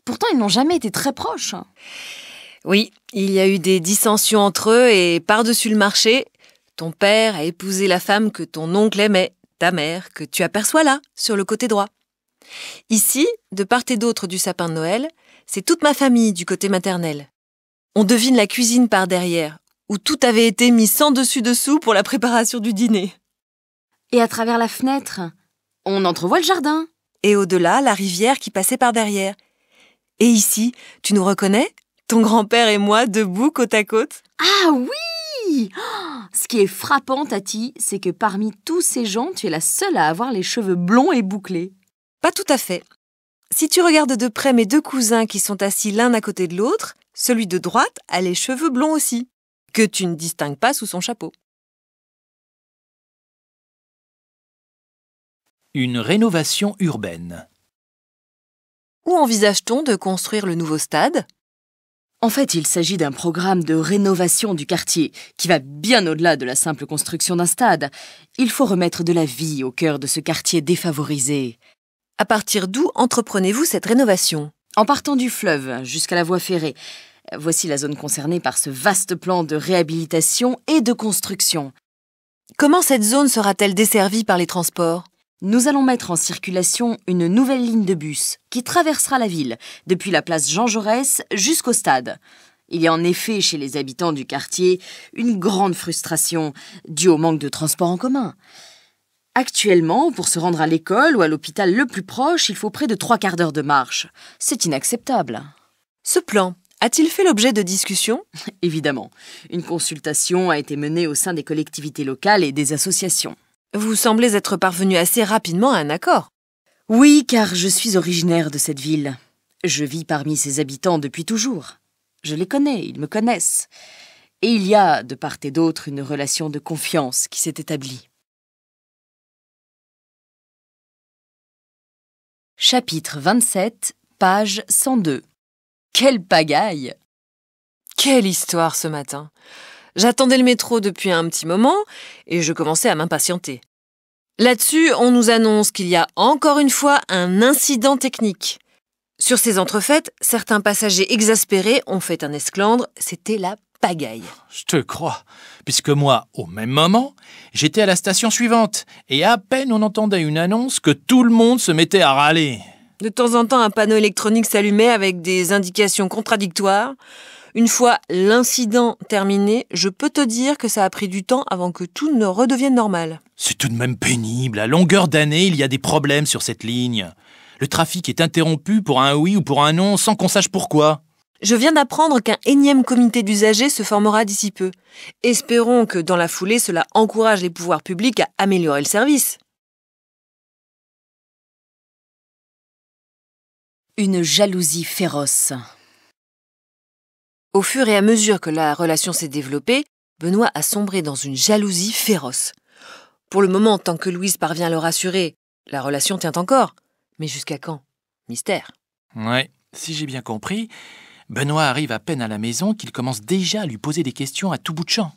Pourtant, ils n'ont jamais été très proches. Oui, il y a eu des dissensions entre eux et par-dessus le marché, ton père a épousé la femme que ton oncle aimait, ta mère, que tu aperçois là, sur le côté droit. Ici, de part et d'autre du sapin de Noël, c'est toute ma famille du côté maternel. On devine la cuisine par derrière, où tout avait été mis sans dessus-dessous pour la préparation du dîner. Et à travers la fenêtre, on entrevoit le jardin. Et au-delà, la rivière qui passait par derrière. Et ici, tu nous reconnais? Ton grand-père et moi debout côte à côte. Ah oui! Ce qui est frappant, Tati, c'est que parmi tous ces gens, tu es la seule à avoir les cheveux blonds et bouclés. Pas tout à fait. Si tu regardes de près mes deux cousins qui sont assis l'un à côté de l'autre, celui de droite a les cheveux blonds aussi, que tu ne distingues pas sous son chapeau. Une rénovation urbaine. Où envisage-t-on de construire le nouveau stade? En fait, il s'agit d'un programme de rénovation du quartier qui va bien au-delà de la simple construction d'un stade. Il faut remettre de la vie au cœur de ce quartier défavorisé. À partir d'où entreprenez-vous cette rénovation? En partant du fleuve jusqu'à la voie ferrée, voici la zone concernée par ce vaste plan de réhabilitation et de construction. Comment cette zone sera-t-elle desservie par les transports? Nous allons mettre en circulation une nouvelle ligne de bus qui traversera la ville, depuis la place Jean Jaurès jusqu'au stade. Il y a en effet chez les habitants du quartier une grande frustration due au manque de transport en commun. Actuellement, pour se rendre à l'école ou à l'hôpital le plus proche, il faut près de 3/4 d'heure de marche. C'est inacceptable. Ce plan a-t-il fait l'objet de discussions? Évidemment, une consultation a été menée au sein des collectivités locales et des associations. Vous semblez être parvenu assez rapidement à un accord. Oui, car je suis originaire de cette ville. Je vis parmi ses habitants depuis toujours. Je les connais, ils me connaissent. Et il y a, de part et d'autre, une relation de confiance qui s'est établie. Chapitre 27, page 102. Quelle pagaille! Quelle histoire ce matin! J'attendais le métro depuis un petit moment et je commençais à m'impatienter. Là-dessus, on nous annonce qu'il y a encore une fois un incident technique. Sur ces entrefaites, certains passagers exaspérés ont fait un esclandre, c'était la pagaille. Je te crois, puisque moi, au même moment, j'étais à la station suivante, et à peine on entendait une annonce que tout le monde se mettait à râler. De temps en temps, un panneau électronique s'allumait avec des indications contradictoires. Une fois l'incident terminé, je peux te dire que ça a pris du temps avant que tout ne redevienne normal. C'est tout de même pénible. À longueur d'année, il y a des problèmes sur cette ligne. Le trafic est interrompu pour un oui ou pour un non sans qu'on sache pourquoi. Je viens d'apprendre qu'un énième comité d'usagers se formera d'ici peu. Espérons que dans la foulée, cela encourage les pouvoirs publics à améliorer le service. Une jalousie féroce. Au fur et à mesure que la relation s'est développée, Benoît a sombré dans une jalousie féroce. Pour le moment, tant que Louise parvient à le rassurer, la relation tient encore. Mais jusqu'à quand? Mystère. Ouais, si j'ai bien compris, Benoît arrive à peine à la maison qu'il commence déjà à lui poser des questions à tout bout de champ.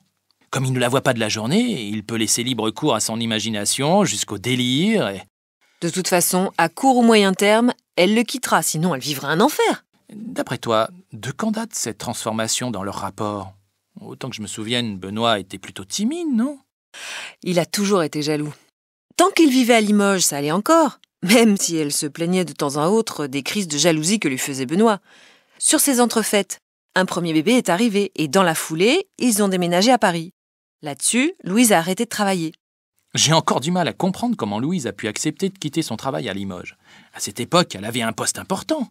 Comme il ne la voit pas de la journée, il peut laisser libre cours à son imagination jusqu'au délire. De toute façon, à court ou moyen terme, elle le quittera, sinon elle vivra un enfer. D'après toi, de quand date cette transformation dans leur rapport? Autant que je me souvienne, Benoît était plutôt timide, non? Il a toujours été jaloux. Tant qu'il vivait à Limoges, ça allait encore. même si elle se plaignait de temps à autre des crises de jalousie que lui faisait Benoît. Sur ces entrefaites, un premier bébé est arrivé et dans la foulée, ils ont déménagé à Paris. Là-dessus, Louise a arrêté de travailler. J'ai encore du mal à comprendre comment Louise a pu accepter de quitter son travail à Limoges. À cette époque, elle avait un poste important.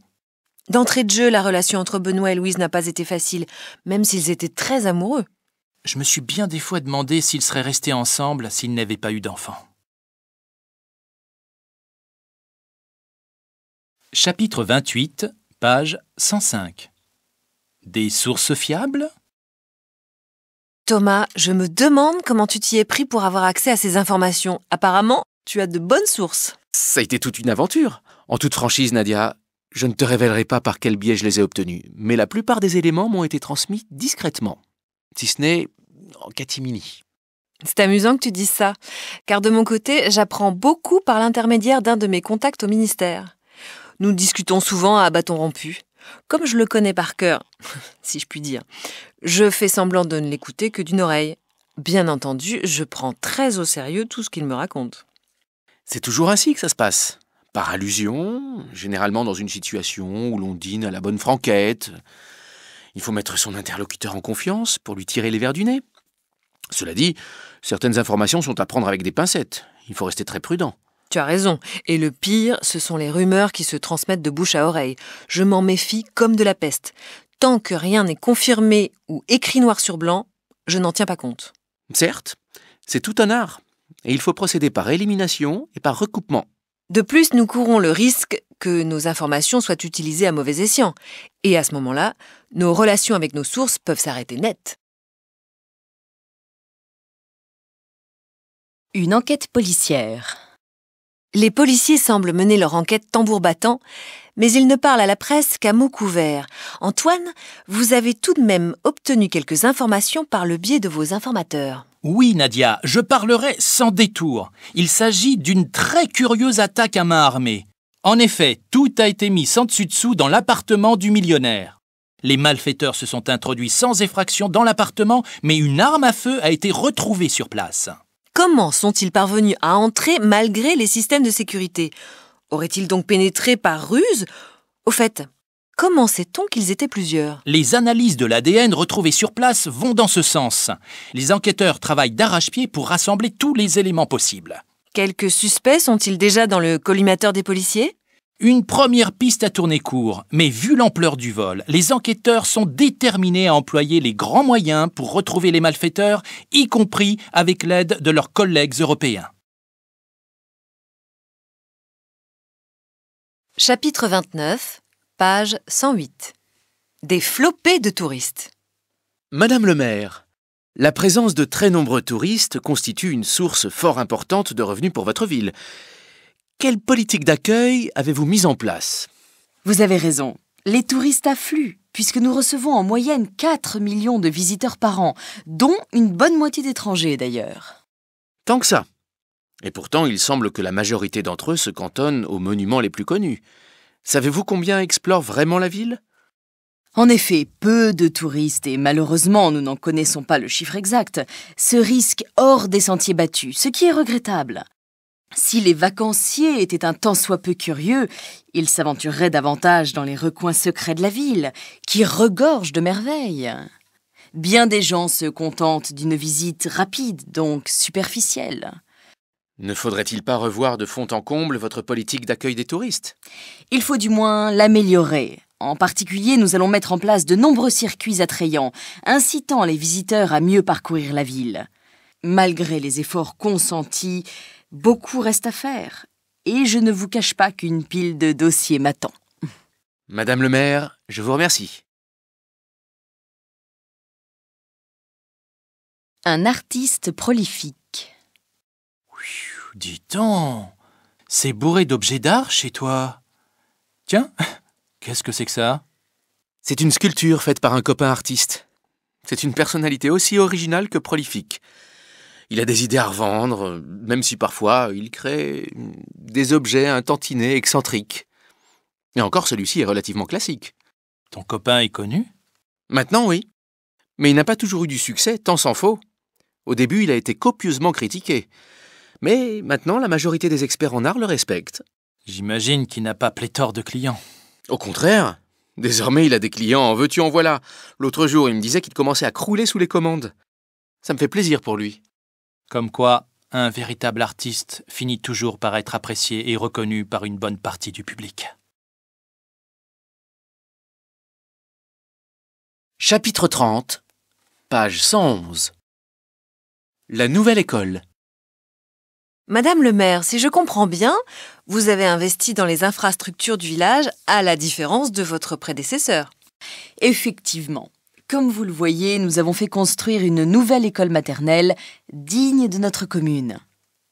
D'entrée de jeu, la relation entre Benoît et Louise n'a pas été facile, même s'ils étaient très amoureux. Je me suis bien des fois demandé s'ils seraient restés ensemble s'ils n'avaient pas eu d'enfants. Chapitre 28, page 105. Des sources fiables ? Thomas, je me demande comment tu t'y es pris pour avoir accès à ces informations. Apparemment, tu as de bonnes sources. Ça a été toute une aventure. En toute franchise, Nadia, je ne te révélerai pas par quel biais je les ai obtenus, mais la plupart des éléments m'ont été transmis discrètement, si ce n'est en catimini. C'est amusant que tu dises ça, car de mon côté, j'apprends beaucoup par l'intermédiaire d'un de mes contacts au ministère. Nous discutons souvent à bâton rompu. Comme je le connais par cœur, si je puis dire, je fais semblant de ne l'écouter que d'une oreille. Bien entendu, je prends très au sérieux tout ce qu'il me raconte. C'est toujours ainsi que ça se passe. Par allusion, généralement dans une situation où l'on dîne à la bonne franquette. Il faut mettre son interlocuteur en confiance pour lui tirer les vers du nez. Cela dit, certaines informations sont à prendre avec des pincettes. Il faut rester très prudent. Tu as raison. Et le pire, ce sont les rumeurs qui se transmettent de bouche à oreille. Je m'en méfie comme de la peste. Tant que rien n'est confirmé ou écrit noir sur blanc, je n'en tiens pas compte. Certes, c'est tout un art. Et il faut procéder par élimination et par recoupement. De plus, nous courons le risque que nos informations soient utilisées à mauvais escient. Et à ce moment-là, nos relations avec nos sources peuvent s'arrêter net. Une enquête policière. Les policiers semblent mener leur enquête tambour battant, mais ils ne parlent à la presse qu'à mots couverts. Antoine, vous avez tout de même obtenu quelques informations par le biais de vos informateurs. Oui, Nadia, je parlerai sans détour. Il s'agit d'une très curieuse attaque à main armée. En effet, tout a été mis sans dessus-dessous dans l'appartement du millionnaire. Les malfaiteurs se sont introduits sans effraction dans l'appartement, mais une arme à feu a été retrouvée sur place. Comment sont-ils parvenus à entrer malgré les systèmes de sécurité ? Auraient-ils donc pénétré par ruse ? Au fait, comment sait-on qu'ils étaient plusieurs ? Les analyses de l'ADN retrouvées sur place vont dans ce sens. Les enquêteurs travaillent d'arrache-pied pour rassembler tous les éléments possibles. Quelques suspects sont-ils déjà dans le collimateur des policiers ? Une première piste a tourné court, mais vu l'ampleur du vol, les enquêteurs sont déterminés à employer les grands moyens pour retrouver les malfaiteurs, y compris avec l'aide de leurs collègues européens. Chapitre 29, page 108. Des flopées de touristes. Madame le maire, la présence de très nombreux touristes constitue une source fort importante de revenus pour votre ville. Quelle politique d'accueil avez-vous mise en place ? Vous avez raison. Les touristes affluent, puisque nous recevons en moyenne 4 millions de visiteurs par an, dont une bonne moitié d'étrangers d'ailleurs. Tant que ça. Et pourtant, il semble que la majorité d'entre eux se cantonnent aux monuments les plus connus. Savez-vous combien explorent vraiment la ville ? En effet, peu de touristes, et malheureusement nous n'en connaissons pas le chiffre exact, se risquent hors des sentiers battus, ce qui est regrettable. Si les vacanciers étaient un tant soit peu curieux, ils s'aventureraient davantage dans les recoins secrets de la ville, qui regorgent de merveilles. Bien des gens se contentent d'une visite rapide, donc superficielle. Ne faudrait-il pas revoir de fond en comble votre politique d'accueil des touristes ? Il faut du moins l'améliorer. En particulier, nous allons mettre en place de nombreux circuits attrayants, incitant les visiteurs à mieux parcourir la ville. Malgré les efforts consentis, beaucoup reste à faire, et je ne vous cache pas qu'une pile de dossiers m'attend. Madame le maire, je vous remercie. Un artiste prolifique. Dis donc, c'est bourré d'objets d'art chez toi. Tiens, qu'est-ce que c'est que ça ? C'est une sculpture faite par un copain artiste. C'est une personnalité aussi originale que prolifique. Il a des idées à revendre, même si parfois il crée des objets un tantinet excentriques. Et encore, celui-ci est relativement classique. Ton copain est connu ? Maintenant, oui. Mais il n'a pas toujours eu du succès, tant s'en faut. Au début, il a été copieusement critiqué. Mais maintenant, la majorité des experts en art le respectent. J'imagine qu'il n'a pas pléthore de clients. Au contraire, désormais il a des clients en veux-tu en voilà. L'autre jour, il me disait qu'il commençait à crouler sous les commandes. Ça me fait plaisir pour lui. Comme quoi, un véritable artiste finit toujours par être apprécié et reconnu par une bonne partie du public. Chapitre 30, page 111. La nouvelle école. Madame le maire, si je comprends bien, vous avez investi dans les infrastructures du village à la différence de votre prédécesseur. Effectivement. Comme vous le voyez, nous avons fait construire une nouvelle école maternelle digne de notre commune.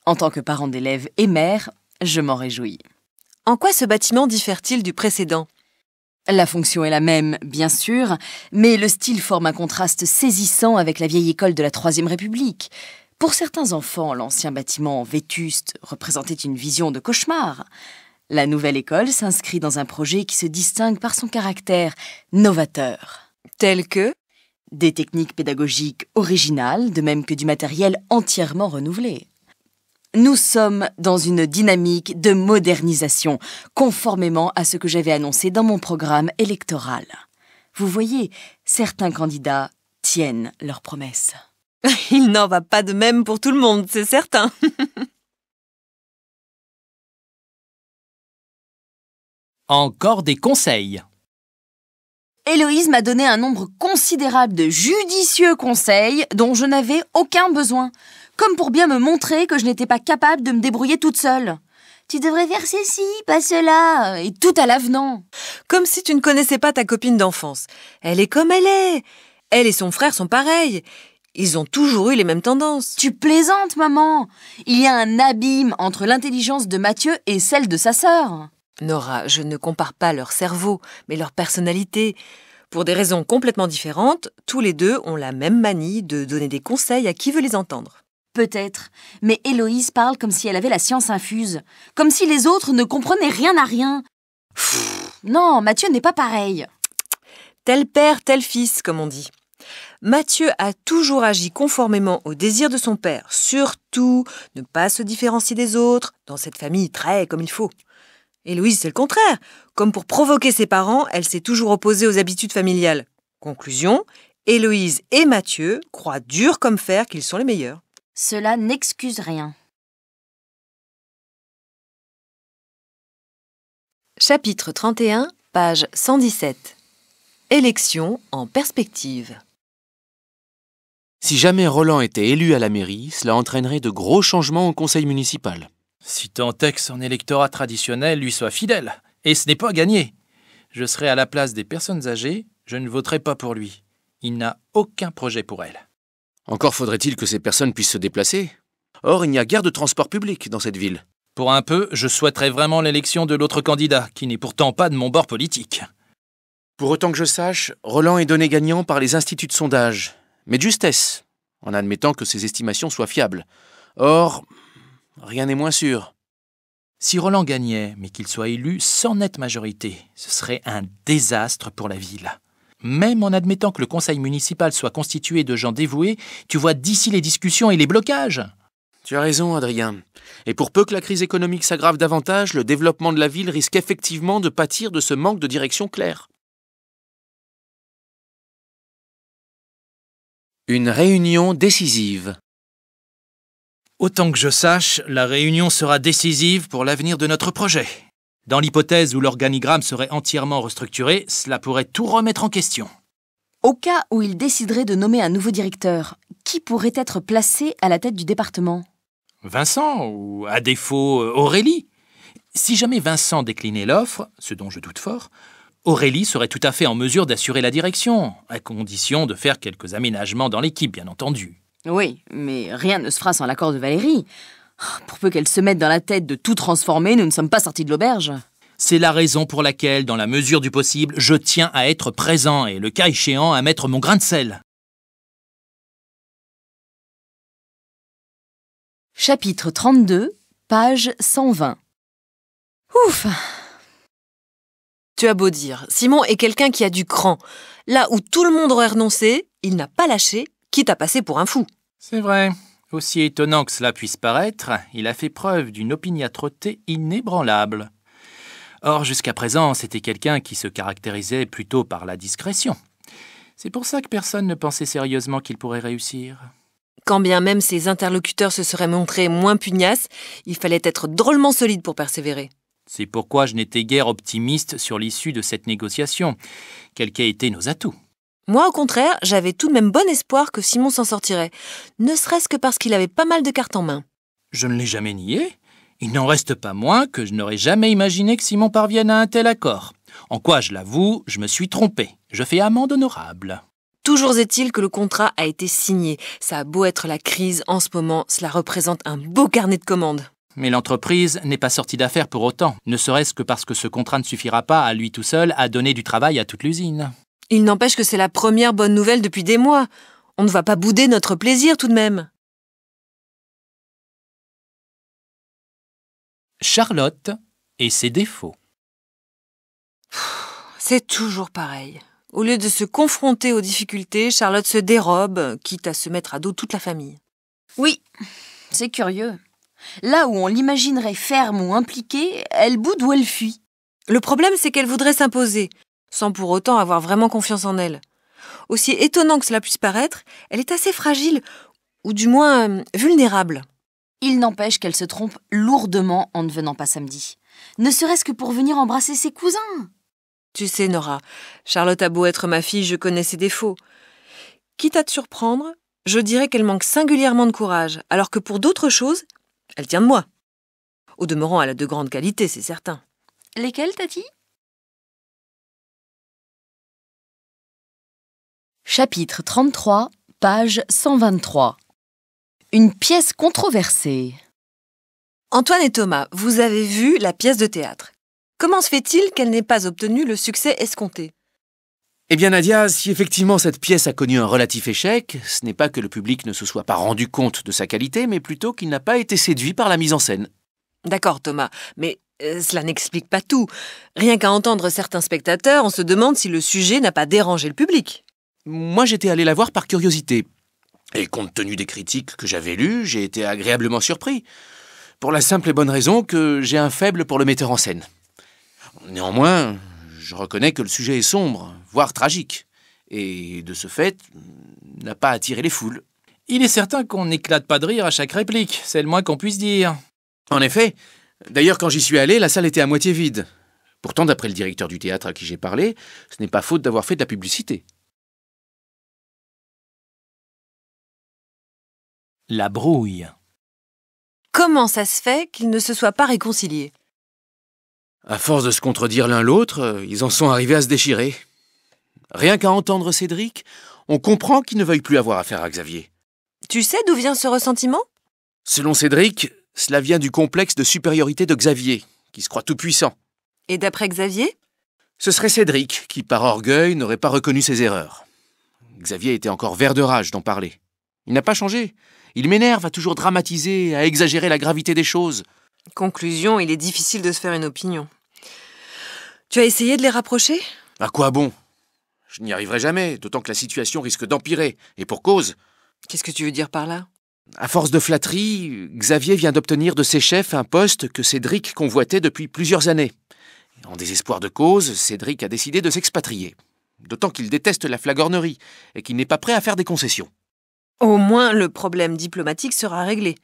En tant que parent d'élèves et mère, je m'en réjouis. En quoi ce bâtiment diffère-t-il du précédent ? La fonction est la même, bien sûr, mais le style forme un contraste saisissant avec la vieille école de la Troisième République. Pour certains enfants, l'ancien bâtiment vétuste représentait une vision de cauchemar. La nouvelle école s'inscrit dans un projet qui se distingue par son caractère novateur. Tel que ? Des techniques pédagogiques originales, de même que du matériel entièrement renouvelé. Nous sommes dans une dynamique de modernisation, conformément à ce que j'avais annoncé dans mon programme électoral. Vous voyez, certains candidats tiennent leurs promesses. Il n'en va pas de même pour tout le monde, c'est certain. Encore des conseils. Héloïse m'a donné un nombre considérable de judicieux conseils dont je n'avais aucun besoin, comme pour bien me montrer que je n'étais pas capable de me débrouiller toute seule. Tu devrais faire ceci, pas cela, et tout à l'avenant. Comme si tu ne connaissais pas ta copine d'enfance. Elle est comme elle est. Elle et son frère sont pareils. Ils ont toujours eu les mêmes tendances. Tu plaisantes, maman. Il y a un abîme entre l'intelligence de Mathieu et celle de sa sœur. Nora, je ne compare pas leur cerveau, mais leur personnalité. Pour des raisons complètement différentes, tous les deux ont la même manie de donner des conseils à qui veut les entendre. Peut-être, mais Héloïse parle comme si elle avait la science infuse, comme si les autres ne comprenaient rien à rien. Non, Mathieu n'est pas pareil. Tel père, tel fils, comme on dit. Mathieu a toujours agi conformément aux désirs de son père, surtout ne pas se différencier des autres, dans cette famille très comme il faut. Héloïse, c'est le contraire. Comme pour provoquer ses parents, elle s'est toujours opposée aux habitudes familiales. Conclusion, Héloïse et Mathieu croient dur comme fer qu'ils sont les meilleurs. Cela n'excuse rien. Chapitre 31, page 117. Élection en perspective. Si jamais Roland était élu à la mairie, cela entraînerait de gros changements au conseil municipal. Si tant est que son électorat traditionnel lui soit fidèle. Et ce n'est pas gagné. Je serai à la place des personnes âgées, je ne voterai pas pour lui. Il n'a aucun projet pour elles. Encore faudrait-il que ces personnes puissent se déplacer. Or, il n'y a guère de transport public dans cette ville. Pour un peu, je souhaiterais vraiment l'élection de l'autre candidat, qui n'est pourtant pas de mon bord politique. Pour autant que je sache, Roland est donné gagnant par les instituts de sondage, mais de justesse, en admettant que ces estimations soient fiables. Or, rien n'est moins sûr. Si Roland gagnait, mais qu'il soit élu sans nette majorité, ce serait un désastre pour la ville. Même en admettant que le conseil municipal soit constitué de gens dévoués, tu vois d'ici les discussions et les blocages. Tu as raison, Adrien. Et pour peu que la crise économique s'aggrave davantage, le développement de la ville risque effectivement de pâtir de ce manque de direction claire. Une réunion décisive. Autant que je sache, la réunion sera décisive pour l'avenir de notre projet. Dans l'hypothèse où l'organigramme serait entièrement restructuré, cela pourrait tout remettre en question. Au cas où il déciderait de nommer un nouveau directeur, qui pourrait être placé à la tête du département ? Vincent, ou à défaut Aurélie. Si jamais Vincent déclinait l'offre, ce dont je doute fort, Aurélie serait tout à fait en mesure d'assurer la direction, à condition de faire quelques aménagements dans l'équipe, bien entendu. Oui, mais rien ne se fera sans l'accord de Valérie. Pour peu qu'elle se mette dans la tête de tout transformer, nous ne sommes pas sortis de l'auberge. C'est la raison pour laquelle, dans la mesure du possible, je tiens à être présent et, le cas échéant, à mettre mon grain de sel. Chapitre 32, page 120. Ouf! Tu as beau dire, Simon est quelqu'un qui a du cran. Là où tout le monde aurait renoncé, il n'a pas lâché, quitte à passer pour un fou. C'est vrai. Aussi étonnant que cela puisse paraître, il a fait preuve d'une opiniâtreté inébranlable. Or, jusqu'à présent, c'était quelqu'un qui se caractérisait plutôt par la discrétion. C'est pour ça que personne ne pensait sérieusement qu'il pourrait réussir. Quand bien même ses interlocuteurs se seraient montrés moins pugnaces, il fallait être drôlement solide pour persévérer. C'est pourquoi je n'étais guère optimiste sur l'issue de cette négociation, quels qu'aient été nos atouts. Moi, au contraire, j'avais tout de même bon espoir que Simon s'en sortirait, ne serait-ce que parce qu'il avait pas mal de cartes en main. Je ne l'ai jamais nié. Il n'en reste pas moins que je n'aurais jamais imaginé que Simon parvienne à un tel accord. En quoi, je l'avoue, je me suis trompé. Je fais amende honorable. Toujours est-il que le contrat a été signé. Ça a beau être la crise en ce moment, cela représente un beau carnet de commandes. Mais l'entreprise n'est pas sortie d'affaires pour autant, ne serait-ce que parce que ce contrat ne suffira pas à lui tout seul à donner du travail à toute l'usine. Il n'empêche que c'est la première bonne nouvelle depuis des mois. On ne va pas bouder notre plaisir tout de même. Charlotte et ses défauts. C'est toujours pareil. Au lieu de se confronter aux difficultés, Charlotte se dérobe, quitte à se mettre à dos toute la famille. Oui, c'est curieux. Là où on l'imaginerait ferme ou impliquée, elle boude ou elle fuit. Le problème, c'est qu'elle voudrait s'imposer, sans pour autant avoir vraiment confiance en elle. Aussi étonnant que cela puisse paraître, elle est assez fragile, ou du moins vulnérable. Il n'empêche qu'elle se trompe lourdement en ne venant pas samedi. Ne serait-ce que pour venir embrasser ses cousins. Tu sais, Nora, Charlotte a beau être ma fille, je connais ses défauts. Quitte à te surprendre, je dirais qu'elle manque singulièrement de courage, alors que pour d'autres choses, elle tient de moi. Au demeurant, elle a de grandes qualités, c'est certain. Lesquelles, Tati? Chapitre 33, page 123. Une pièce controversée. Antoine et Thomas, vous avez vu la pièce de théâtre. Comment se fait-il qu'elle n'ait pas obtenu le succès escompté? Eh bien Nadia, si effectivement cette pièce a connu un relatif échec, ce n'est pas que le public ne se soit pas rendu compte de sa qualité, mais plutôt qu'il n'a pas été séduit par la mise en scène. D'accord, Thomas, mais cela n'explique pas tout. Rien qu'à entendre certains spectateurs, on se demande si le sujet n'a pas dérangé le public. Moi j'étais allé la voir par curiosité. Et compte tenu des critiques que j'avais lues, j'ai été agréablement surpris. Pour la simple et bonne raison que j'ai un faible pour le metteur en scène. Néanmoins, je reconnais que le sujet est sombre, voire tragique, et de ce fait, n'a pas attiré les foules. Il est certain qu'on n'éclate pas de rire à chaque réplique, c'est le moins qu'on puisse dire. En effet, d'ailleurs quand j'y suis allé, la salle était à moitié vide. Pourtant, d'après le directeur du théâtre à qui j'ai parlé, ce n'est pas faute d'avoir fait de la publicité. La brouille. Comment ça se fait qu'ils ne se soient pas réconciliés? À force de se contredire l'un l'autre, ils en sont arrivés à se déchirer. Rien qu'à entendre Cédric, on comprend qu'il ne veuille plus avoir affaire à Xavier. Tu sais d'où vient ce ressentiment? Selon Cédric, cela vient du complexe de supériorité de Xavier, qui se croit tout-puissant. Et d'après Xavier? Ce serait Cédric qui, par orgueil, n'aurait pas reconnu ses erreurs. Xavier était encore vert de rage d'en parler. Il n'a pas changé. Il m'énerve à toujours dramatiser, à exagérer la gravité des choses. Conclusion, il est difficile de se faire une opinion. Tu as essayé de les rapprocher? À quoi bon? Je n'y arriverai jamais, d'autant que la situation risque d'empirer. Et pour cause. Qu'est-ce que tu veux dire par là? À force de flatterie, Xavier vient d'obtenir de ses chefs un poste que Cédric convoitait depuis plusieurs années. En désespoir de cause, Cédric a décidé de s'expatrier. D'autant qu'il déteste la flagornerie et qu'il n'est pas prêt à faire des concessions. Au moins, le problème diplomatique sera réglé.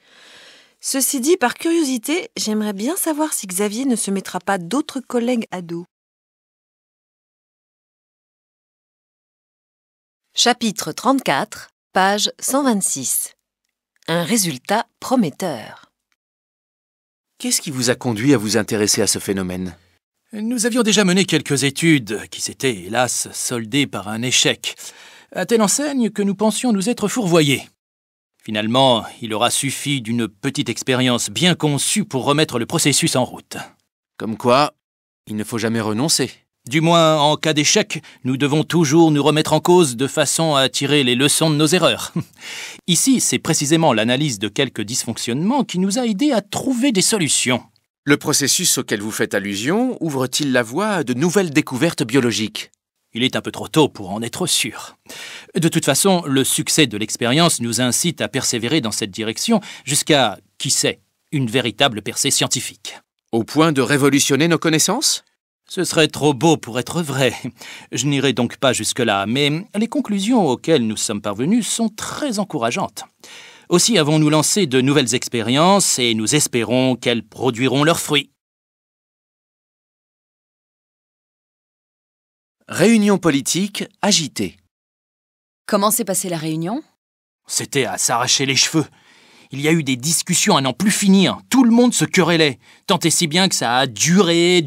Ceci dit, par curiosité, j'aimerais bien savoir si Xavier ne se mettra pas d'autres collègues à dos. Chapitre 34, page 126. Un résultat prometteur. Qu'est-ce qui vous a conduit à vous intéresser à ce phénomène? Nous avions déjà mené quelques études qui s'étaient, hélas, soldées par un échec, à telle enseigne que nous pensions nous être fourvoyés. Finalement, il aura suffi d'une petite expérience bien conçue pour remettre le processus en route. Comme quoi, il ne faut jamais renoncer. Du moins, en cas d'échec, nous devons toujours nous remettre en cause de façon à tirer les leçons de nos erreurs. Ici, c'est précisément l'analyse de quelques dysfonctionnements qui nous a aidés à trouver des solutions. Le processus auquel vous faites allusion ouvre-t-il la voie à de nouvelles découvertes biologiques? Il est un peu trop tôt pour en être sûr. De toute façon, le succès de l'expérience nous incite à persévérer dans cette direction jusqu'à, qui sait, une véritable percée scientifique. Au point de révolutionner nos connaissances? Ce serait trop beau pour être vrai. Je n'irai donc pas jusque-là, mais les conclusions auxquelles nous sommes parvenus sont très encourageantes. Aussi avons-nous lancé de nouvelles expériences et nous espérons qu'elles produiront leurs fruits. Réunion politique agitée. Comment s'est passée la réunion? C'était à s'arracher les cheveux. Il y a eu des discussions à n'en plus finir. Tout le monde se querellait. Tant et si bien que ça a duré.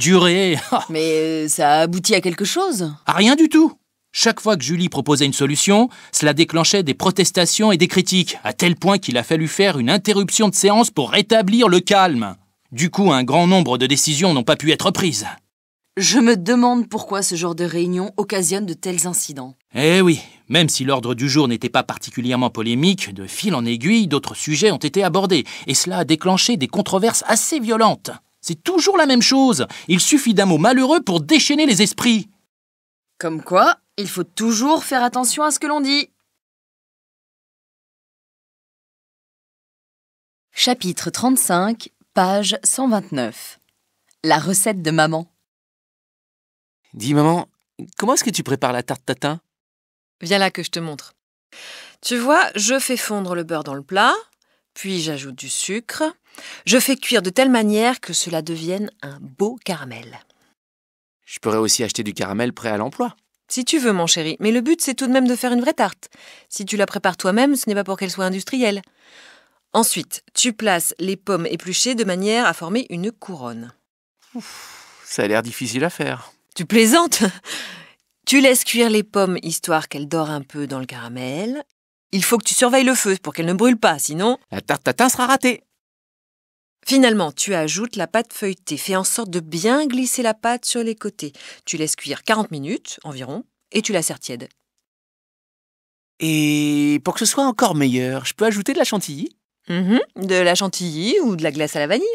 Mais ça a abouti à quelque chose? À rien du tout. Chaque fois que Julie proposait une solution, cela déclenchait des protestations et des critiques, à tel point qu'il a fallu faire une interruption de séance pour rétablir le calme. Du coup, un grand nombre de décisions n'ont pas pu être prises. Je me demande pourquoi ce genre de réunion occasionne de tels incidents. Eh oui, même si l'ordre du jour n'était pas particulièrement polémique, de fil en aiguille, d'autres sujets ont été abordés, et cela a déclenché des controverses assez violentes. C'est toujours la même chose. Il suffit d'un mot malheureux pour déchaîner les esprits. Comme quoi, il faut toujours faire attention à ce que l'on dit. Chapitre 35, page 129. La recette de maman. Dis maman, comment est-ce que tu prépares la tarte tatin? Viens là que je te montre. Tu vois, je fais fondre le beurre dans le plat, puis j'ajoute du sucre. Je fais cuire de telle manière que cela devienne un beau caramel. Je pourrais aussi acheter du caramel prêt à l'emploi. Si tu veux, mon chéri, mais le but c'est tout de même de faire une vraie tarte. Si tu la prépares toi-même, ce n'est pas pour qu'elle soit industrielle. Ensuite, tu places les pommes épluchées de manière à former une couronne. Ça a l'air difficile à faire. Tu plaisantes? Tu laisses cuire les pommes histoire qu'elles dorent un peu dans le caramel. Il faut que tu surveilles le feu pour qu'elles ne brûlent pas, sinon... La tarte tatin sera ratée. Finalement, tu ajoutes la pâte feuilletée. Fais en sorte de bien glisser la pâte sur les côtés. Tu laisses cuire 40 minutes environ et tu la sers tiède. Et pour que ce soit encore meilleur, je peux ajouter de la chantilly? De la chantilly ou de la glace à la vanille.